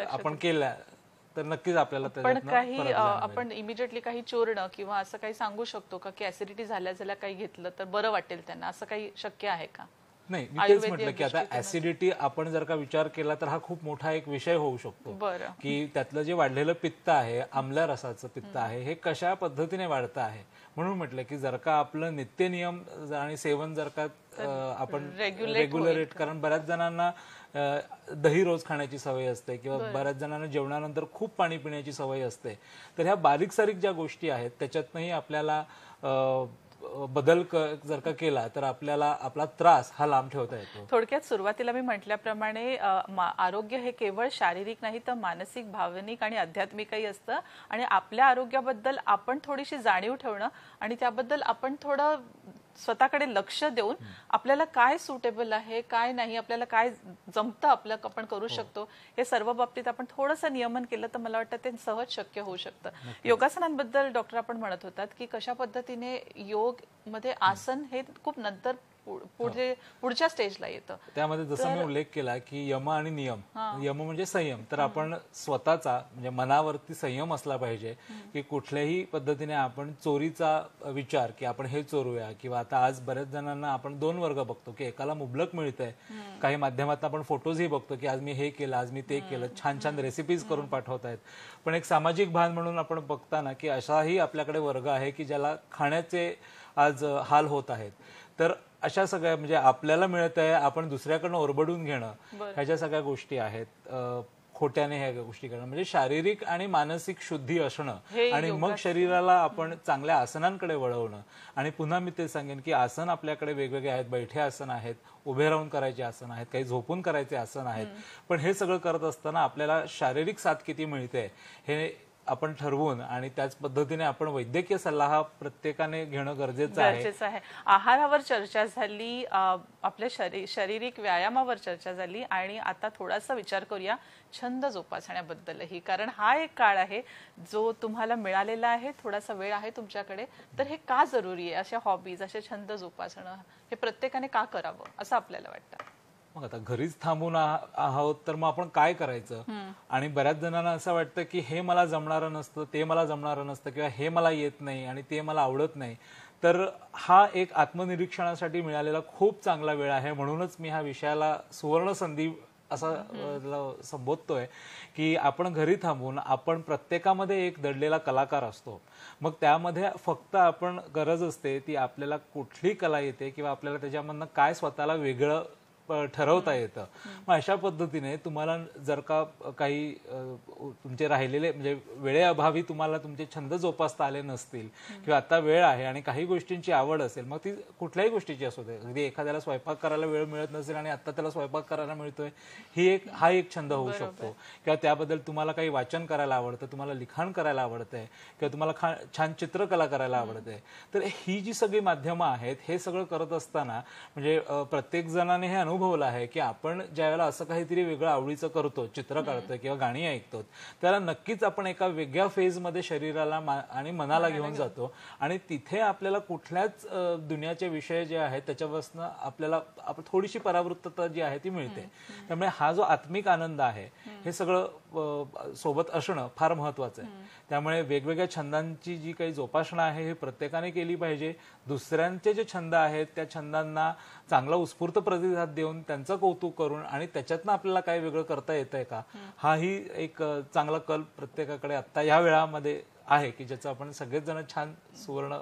आपण केल्या तर नक्कीच आपल्याला. पण काही आपण इमिजिएटली काही चोरणं किंवा असं काही सांगू शकतो का की ऍसिडिटी झाल्या काही घेतलं तर बरं वाटेल त्यांना, असं काही शक्य आहे का? नाही, मी तेच म्हटलं की आता ऍसिडिटी आपण जर का विचार केला तर हा खूप मोठा एक विषय होऊ शकतो की त्यातलं जे वाढलेलं पित्त आहे, आम्ल रसाचं पित्त आहे, हे कशा पद्धतीने वाढतं आहे. म्हणून म्हटलं की जर का आपलं नित्य नियम आणि सेवन जर का आपण रेग्युलरेट, कारण बऱ्याच जणांना दही रोज खाण्याची सवय असते किंवा बऱ्याच जणांना जेवणानंतर खूप पाणी पिण्याची सवय असते. तर ह्या बारीक सारीक ज्या गोष्टी आहेत त्याच्यातनंही आपल्याला बदल जर का केला तर आपल्याला आपला त्रास हा लांब ठेवता येतो. थोडक्यात सुरुवातीला मी म्हटल्याप्रमाणे आरोग्य हे केवळ शारीरिक नाही तर मानसिक, भावनिक आणि आध्यात्मिकही असतं आणि आपल्या आरोग्याबद्दल आपण थोडीशी जाणीव ठेवणं आणि त्याबद्दल आपण थोडं स्वतःकडे लक्ष देऊन आपल्याला काय सुटेबल आहे, काय नाही, आपल्याला काय जमतं, आपलं आपण करू शकतो, हे सर्व बाबतीत आपण थोडंसं नियमन केलं तर मला वाटतं ते सहज शक्य होऊ शकतं. योगासनांबद्दल डॉक्टर आपण म्हणत होतात की कशा पद्धतीने योग मध्ये आसन हे खूप नंतर पुढच्या स्टेजला येतं. त्यामध्ये जसं मी उल्लेख केला की यम आणि नियम. यम म्हणजे संयम. तर आपण स्वतःचा म्हणजे मनावरती संयम असला पाहिजे की कुठल्याही पद्धतीने आपण चोरीचा विचार की आपण हे चोरूया, किंवा आता आज बऱ्याच जणांना आपण 2 वर्ग बघतो की एकाला मुबलक मिळतंय, काही माध्यमात आपण फोटोजही बघतो की आज मी हे केलं, आज मी ते केलं, छान छान रेसिपीज करून पाठवतायत. पण एक सामाजिक भान म्हणून आपण बघताना की असाही आपल्याकडे वर्ग आहे की ज्याला खाण्याचे आज हाल होत आहेत. तर अशा सगळ्या म्हणजे आपल्याला मिळत आहे, आपण दुसऱ्याकडनं ओरबडून घेणं, ह्याच्या सगळ्या गोष्टी आहेत. खोट्याने ह्या गोष्टी करणं, म्हणजे शारीरिक आणि मानसिक शुद्धी असणं आणि मग शरीराला आपण चांगल्या आसनांकडे वळवणं. आणि पुन्हा मी ते सांगेन की आसन आपल्याकडे वेगवेगळे आहेत. बैठे आसन आहेत, उभे राहून करायचे आसन आहेत, काही झोपून करायचे आसन आहेत. पण हे सगळं करत असताना आपल्याला शारीरिक साथ किती मिळते हे आपण ठरवून आणि त्याच पद्धतीने आपण वैद्यकीय सल्ला हा प्रत्येकाने घेणं गरजेचं आहे. आहारावर चर्चा झाली, आपल्या शारीरिक व्यायामावर चर्चा झाली, आणि आता थोडासा विचार करूया छंद जोपासण्याबद्दलही. कारण हा एक काळ आहे जो तुम्हाला मिळालेला आहे, थोडासा वेळ आहे तुमच्याकडे, तर हे का जरुरी आहे? अशा हॉबीज, असे छंद जोपासणं हे प्रत्येकाने का करावं असं आपल्याला वाटतं? मग आता घरीच थांबून आहोत तर मग आपण काय करायचं? आणि बऱ्याच जणांना असं वाटतं की हे मला जमणारं नसतं, ते मला जमणारं नसतं, किंवा हे मला येत नाही आणि ते मला आवडत नाही. तर हा एक आत्मनिरीक्षणासाठी मिळालेला खूप चांगला वेळ आहे. म्हणूनच मी ह्या विषयाला सुवर्ण संधी असं संबोधतोय की आपण घरी थांबून आपण प्रत्येकामध्ये एक दडलेला कलाकार असतो. मग त्यामध्ये फक्त आपण गरज असते ती आपल्याला कुठली कला येते किंवा आपल्याला त्याच्यामधनं काय स्वतःला वेगळं ठरवता येतं. मग अशा पद्धतीने तुम्हाला जर का काही तुमचे राहिलेले म्हणजे वेळेअभावी तुम्हाला तुमचे छंद जोपासता आले नसतील किंवा आता वेळ आहे आणि काही गोष्टींची आवड असेल, मग ती कुठल्याही गोष्टीची असू दे, अगदी एखाद्याला स्वयंपाक करायला वेळ मिळत नसेल आणि आता त्याला स्वयंपाक करायला मिळतोय, हा एक छंद होऊ शकतो. किंवा त्याबद्दल तुम्हाला काही वाचन करायला आवडतं, तुम्हाला लिखाण करायला आवडतंय, किंवा तुम्हाला छान चित्रकला करायला आवडते. तर ही जी सगळी माध्यमं आहेत हे सगळं करत असताना म्हणजे प्रत्येक जणाने हे अनुभवलं आहे की आपण ज्यावेळेला असं काहीतरी वेगळं आवडीचं करतो, चित्र काढतोय किंवा गाणी ऐकतो, त्याला नक्कीच आपण एका वेगळ्या फेजमध्ये शरीराला आणि मनाला घेऊन जातो आणि तिथे आपल्याला कुठल्याच दुनियाचे विषय जे आहेत त्याच्यापासून आपल्याला थोडीशी परावृत्तता जी आहे ती मिळते. त्यामुळे हा जो आत्मिक आनंद आहे हे सगळं सोबत असणं फार महत्वाचं आहे. त्यामुळे वेगवेगळ्या छंदांची जी काही जोपासना आहे हे प्रत्येकाने केली पाहिजे. दुसऱ्यांचे जे छंद आहेत त्या छंदांना चांगला उत्स्फूर्त प्रतिसाद देऊन त्यांचं कौतुक करून आणि त्याच्यातनं आपल्याला काय वेगळं करता येतंय का, हाही एक चांगला कल प्रत्येकाकडे आता या वेळामध्ये आहे की ज्याचा आपण सगळेच जण छान सुवर्ण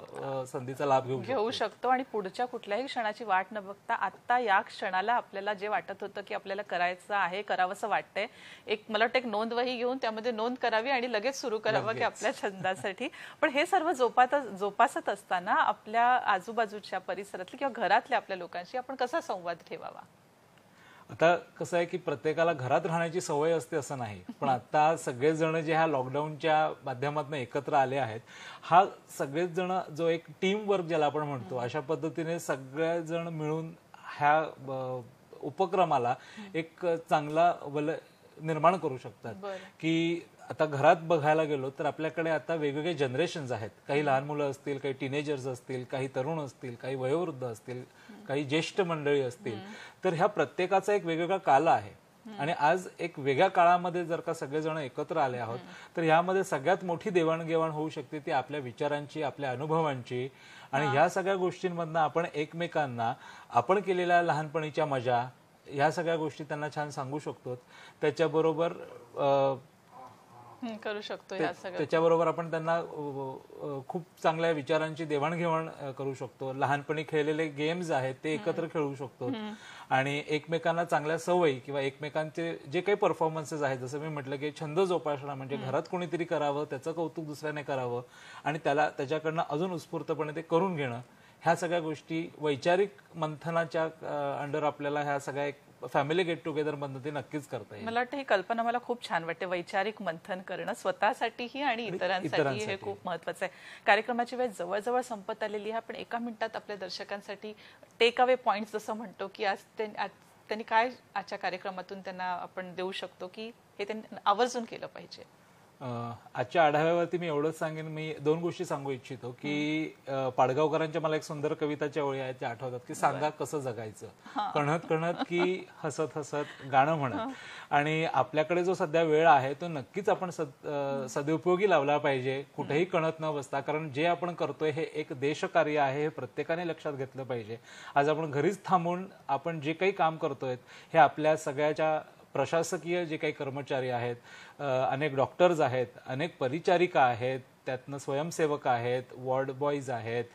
संधीचा लाभ घेऊ शकतो. आणि पुढच्या कुठल्याही क्षणाची वाट न बघता आता या क्षणाला आपल्याला जे वाटत होतं की आपल्याला करायचं आहे, करावंसं वाटतंय, मला वाटतं एक नोंदवही घेऊन त्यामध्ये नोंद करावी आणि लगेच सुरू करावं की आपल्या छंदासाठी. पण हे सर्व जोपासत असताना आपल्या आजूबाजूच्या परिसरातल्या किंवा घरातल्या आपल्या लोकांशी आपण कसा संवाद ठेवावा? आता कसं आहे की प्रत्येकाला घरात राहण्याची सवय असते असं नाही, पण आता सगळेच जण जे ह्या लॉकडाऊनच्या माध्यमातून एकत्र आले आहेत, हा सगळेच जण जो एक टीम वर्क ज्याला आपण म्हणतो अशा पद्धतीने सगळेजण मिळून ह्या उपक्रमाला एक चांगला निर्माण करू शकतात. की आता घरात बघायला गेलो तर आपल्याकडे आता वेगवेगळे जनरेशन्स आहेत. काही लहान मुलं असतील, काही टीनेजर्स असतील, काही तरुण असतील, काही वयोवृद्ध असतील, काही ज्येष्ठ मंडळी असतील. तर ह्या प्रत्येकाचा एक वेगवेगळा काल आहे आणि आज एक वेगळ्या काळामध्ये जर का सगळेजण एकत्र आले आहोत तर ह्यामध्ये सगळ्यात मोठी देवाणघेवाण होऊ शकते ती आपल्या विचारांची, आपल्या अनुभवांची. आणि ह्या सगळ्या गोष्टींमधनं आपण एकमेकांना आपण केलेल्या लहानपणीच्या मजा ह्या सगळ्या गोष्टी त्यांना छान सांगू शकतो. त्याच्याबरोबर करू शकतो. त्याच्याबरोबर आपण त्यांना खूप चांगल्या विचारांची देवाणघेवाण करू शकतो. लहानपणी खेळलेले गेम्स आहेत ते एकत्र खेळू शकतो आणि एकमेकांना चांगल्या सवयी किंवा एकमेकांचे जे काही परफॉर्मन्सेस आहेत, जसं मी म्हटलं की छंद जोपासणं म्हणजे घरात कोणीतरी करावं, त्याचं कौतुक दुसऱ्याने करावं आणि त्याच्याकडनं अजून उत्स्फूर्तपणे ते करून घेणं, ह्या सगळ्या गोष्टी वैचारिक मंथनाच्या अंडर आपल्याला ह्या सगळ्या एक फॅमिली गेट टुगेदर मधून ते नक्कीच करता येईल. मला वाटतं ही कल्पना मला खूप छान वाटते. वैचारिक मंथन करणं स्वतःसाठीही आणि इतरांसाठी हे खूप महत्वाचं आहे. कार्यक्रमाची वेळ जवळजवळ संपत आलेली आहे. आपण एका मिनिटात आपल्या दर्शकांसाठी टेक अवे पॉइंट्स जसं म्हणतो की आज त्यांनी काय आजच्या कार्यक्रमातून त्यांना आपण देऊ शकतो की हे त्यांनी आवर्जून केलं पाहिजे. आजच्या आढाव्यावरती मी एवढंच सांगेन, मी 2 गोष्टी सांगू इच्छितो की पाडगावकरांच्या मला एक सुंदर कविताच्या ओळी आहेत त्या आठवतात की सांगा कसं जगायचं, कणत कणत की हसत हसत गाणं म्हणत. आणि आपल्याकडे जो सध्या वेळ आहे तो नक्कीच आपण सदुपयोगी लावला पाहिजे, कुठेही कणत न बसता. कारण जे आपण करतोय हे एक देशकार्य आहे, हे प्रत्येकाने लक्षात घेतलं पाहिजे. आज आपण घरीच थांबून आपण जे काही काम करतोय हे आपल्या सगळ्याच्या प्रशासकीय जे काही कर्मचारी आहेत, अनेक डॉक्टर्स आहेत, अनेक परिचारिका आहेत, त्यातनं स्वयंसेवक आहेत, वॉर्ड बॉईज आहेत,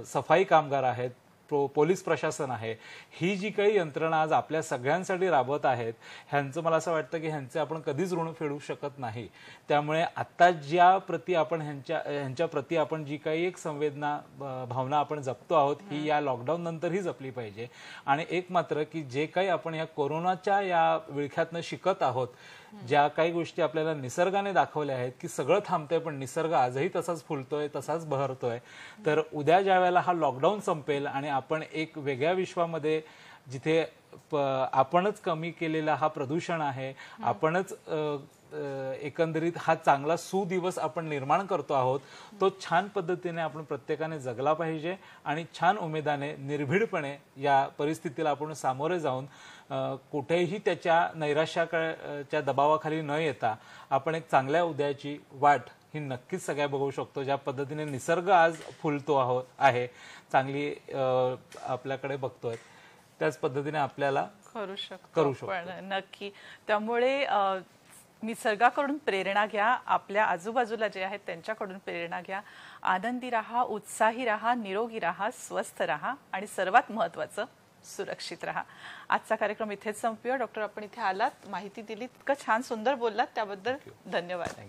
सफाई कामगार आहेत, पोलीस प्रशासन आहे, ही जी काही यंत्रणा आज आपल्या सगळ्यांसाठी राबवत आहेत ह्यांचं मला असं वाटतं की ह्यांचे आपण कधीच ऋण फेडू शकत नाही. त्यामुळे आता ज्या प्रती आपण ह्यांच्या प्रती आपण जी काही एक संवेदना भावना आपण जपतो आहोत ही या लॉकडाऊन नंतरही जपली पाहिजे. आणि एक मात्र की जे काही आपण या कोरोनाच्या या विळख्यातनं शिकत आहोत, ज्या काही गोष्टी आपल्याला निसर्गाने दाखवल्या आहेत की सगळं थांबतंय पण निसर्ग आजही तसाच फुलतोय, तसाच बहरतोय, तर उद्या ज्या वेळेला हा लॉकडाऊन संपेल आणि आपण एक वेगळ्या विश्वामध्ये जिथे आपणच कमी केलेला हा प्रदूषण आहे, आपणच एकंदरीत हा चांगला सुदिवस आपण निर्माण करतो आहोत, तो छान पद्धतीने आपण प्रत्येकाने जगला पाहिजे आणि छान उमेदाने निर्भीडपणे या परिस्थितीला आपण सामोरे जाऊन कुठेही त्याच्या नैराश्याच्या दबावाखाली न येता आपण एक चांगल्या उद्याची वाट ही नक्कीच सगळ्या बघू शकतो. ज्या पद्धतीने निसर्ग आज फुलतो आहे, चांगली आपल्याकडे बघतोय, त्याच पद्धतीने आपल्याला करू शकतो. नक्की. त्यामुळे निसर्गाकडून प्रेरणा घ्या, आपल्या आजूबाजूला जे आहेत त्यांच्याकडून प्रेरणा घ्या. आनंदी राहा, उत्साही राहा, निरोगी राहा, स्वस्थ राहा आणि सर्वात महत्त्वाचं सुरक्षित राहा. आजचा कार्यक्रम इथेच संपूया. डॉक्टर, आपण इथे आलात, माहिती दिलीत, इतकं छान सुंदर बोललात, त्याबद्दल धन्यवाद.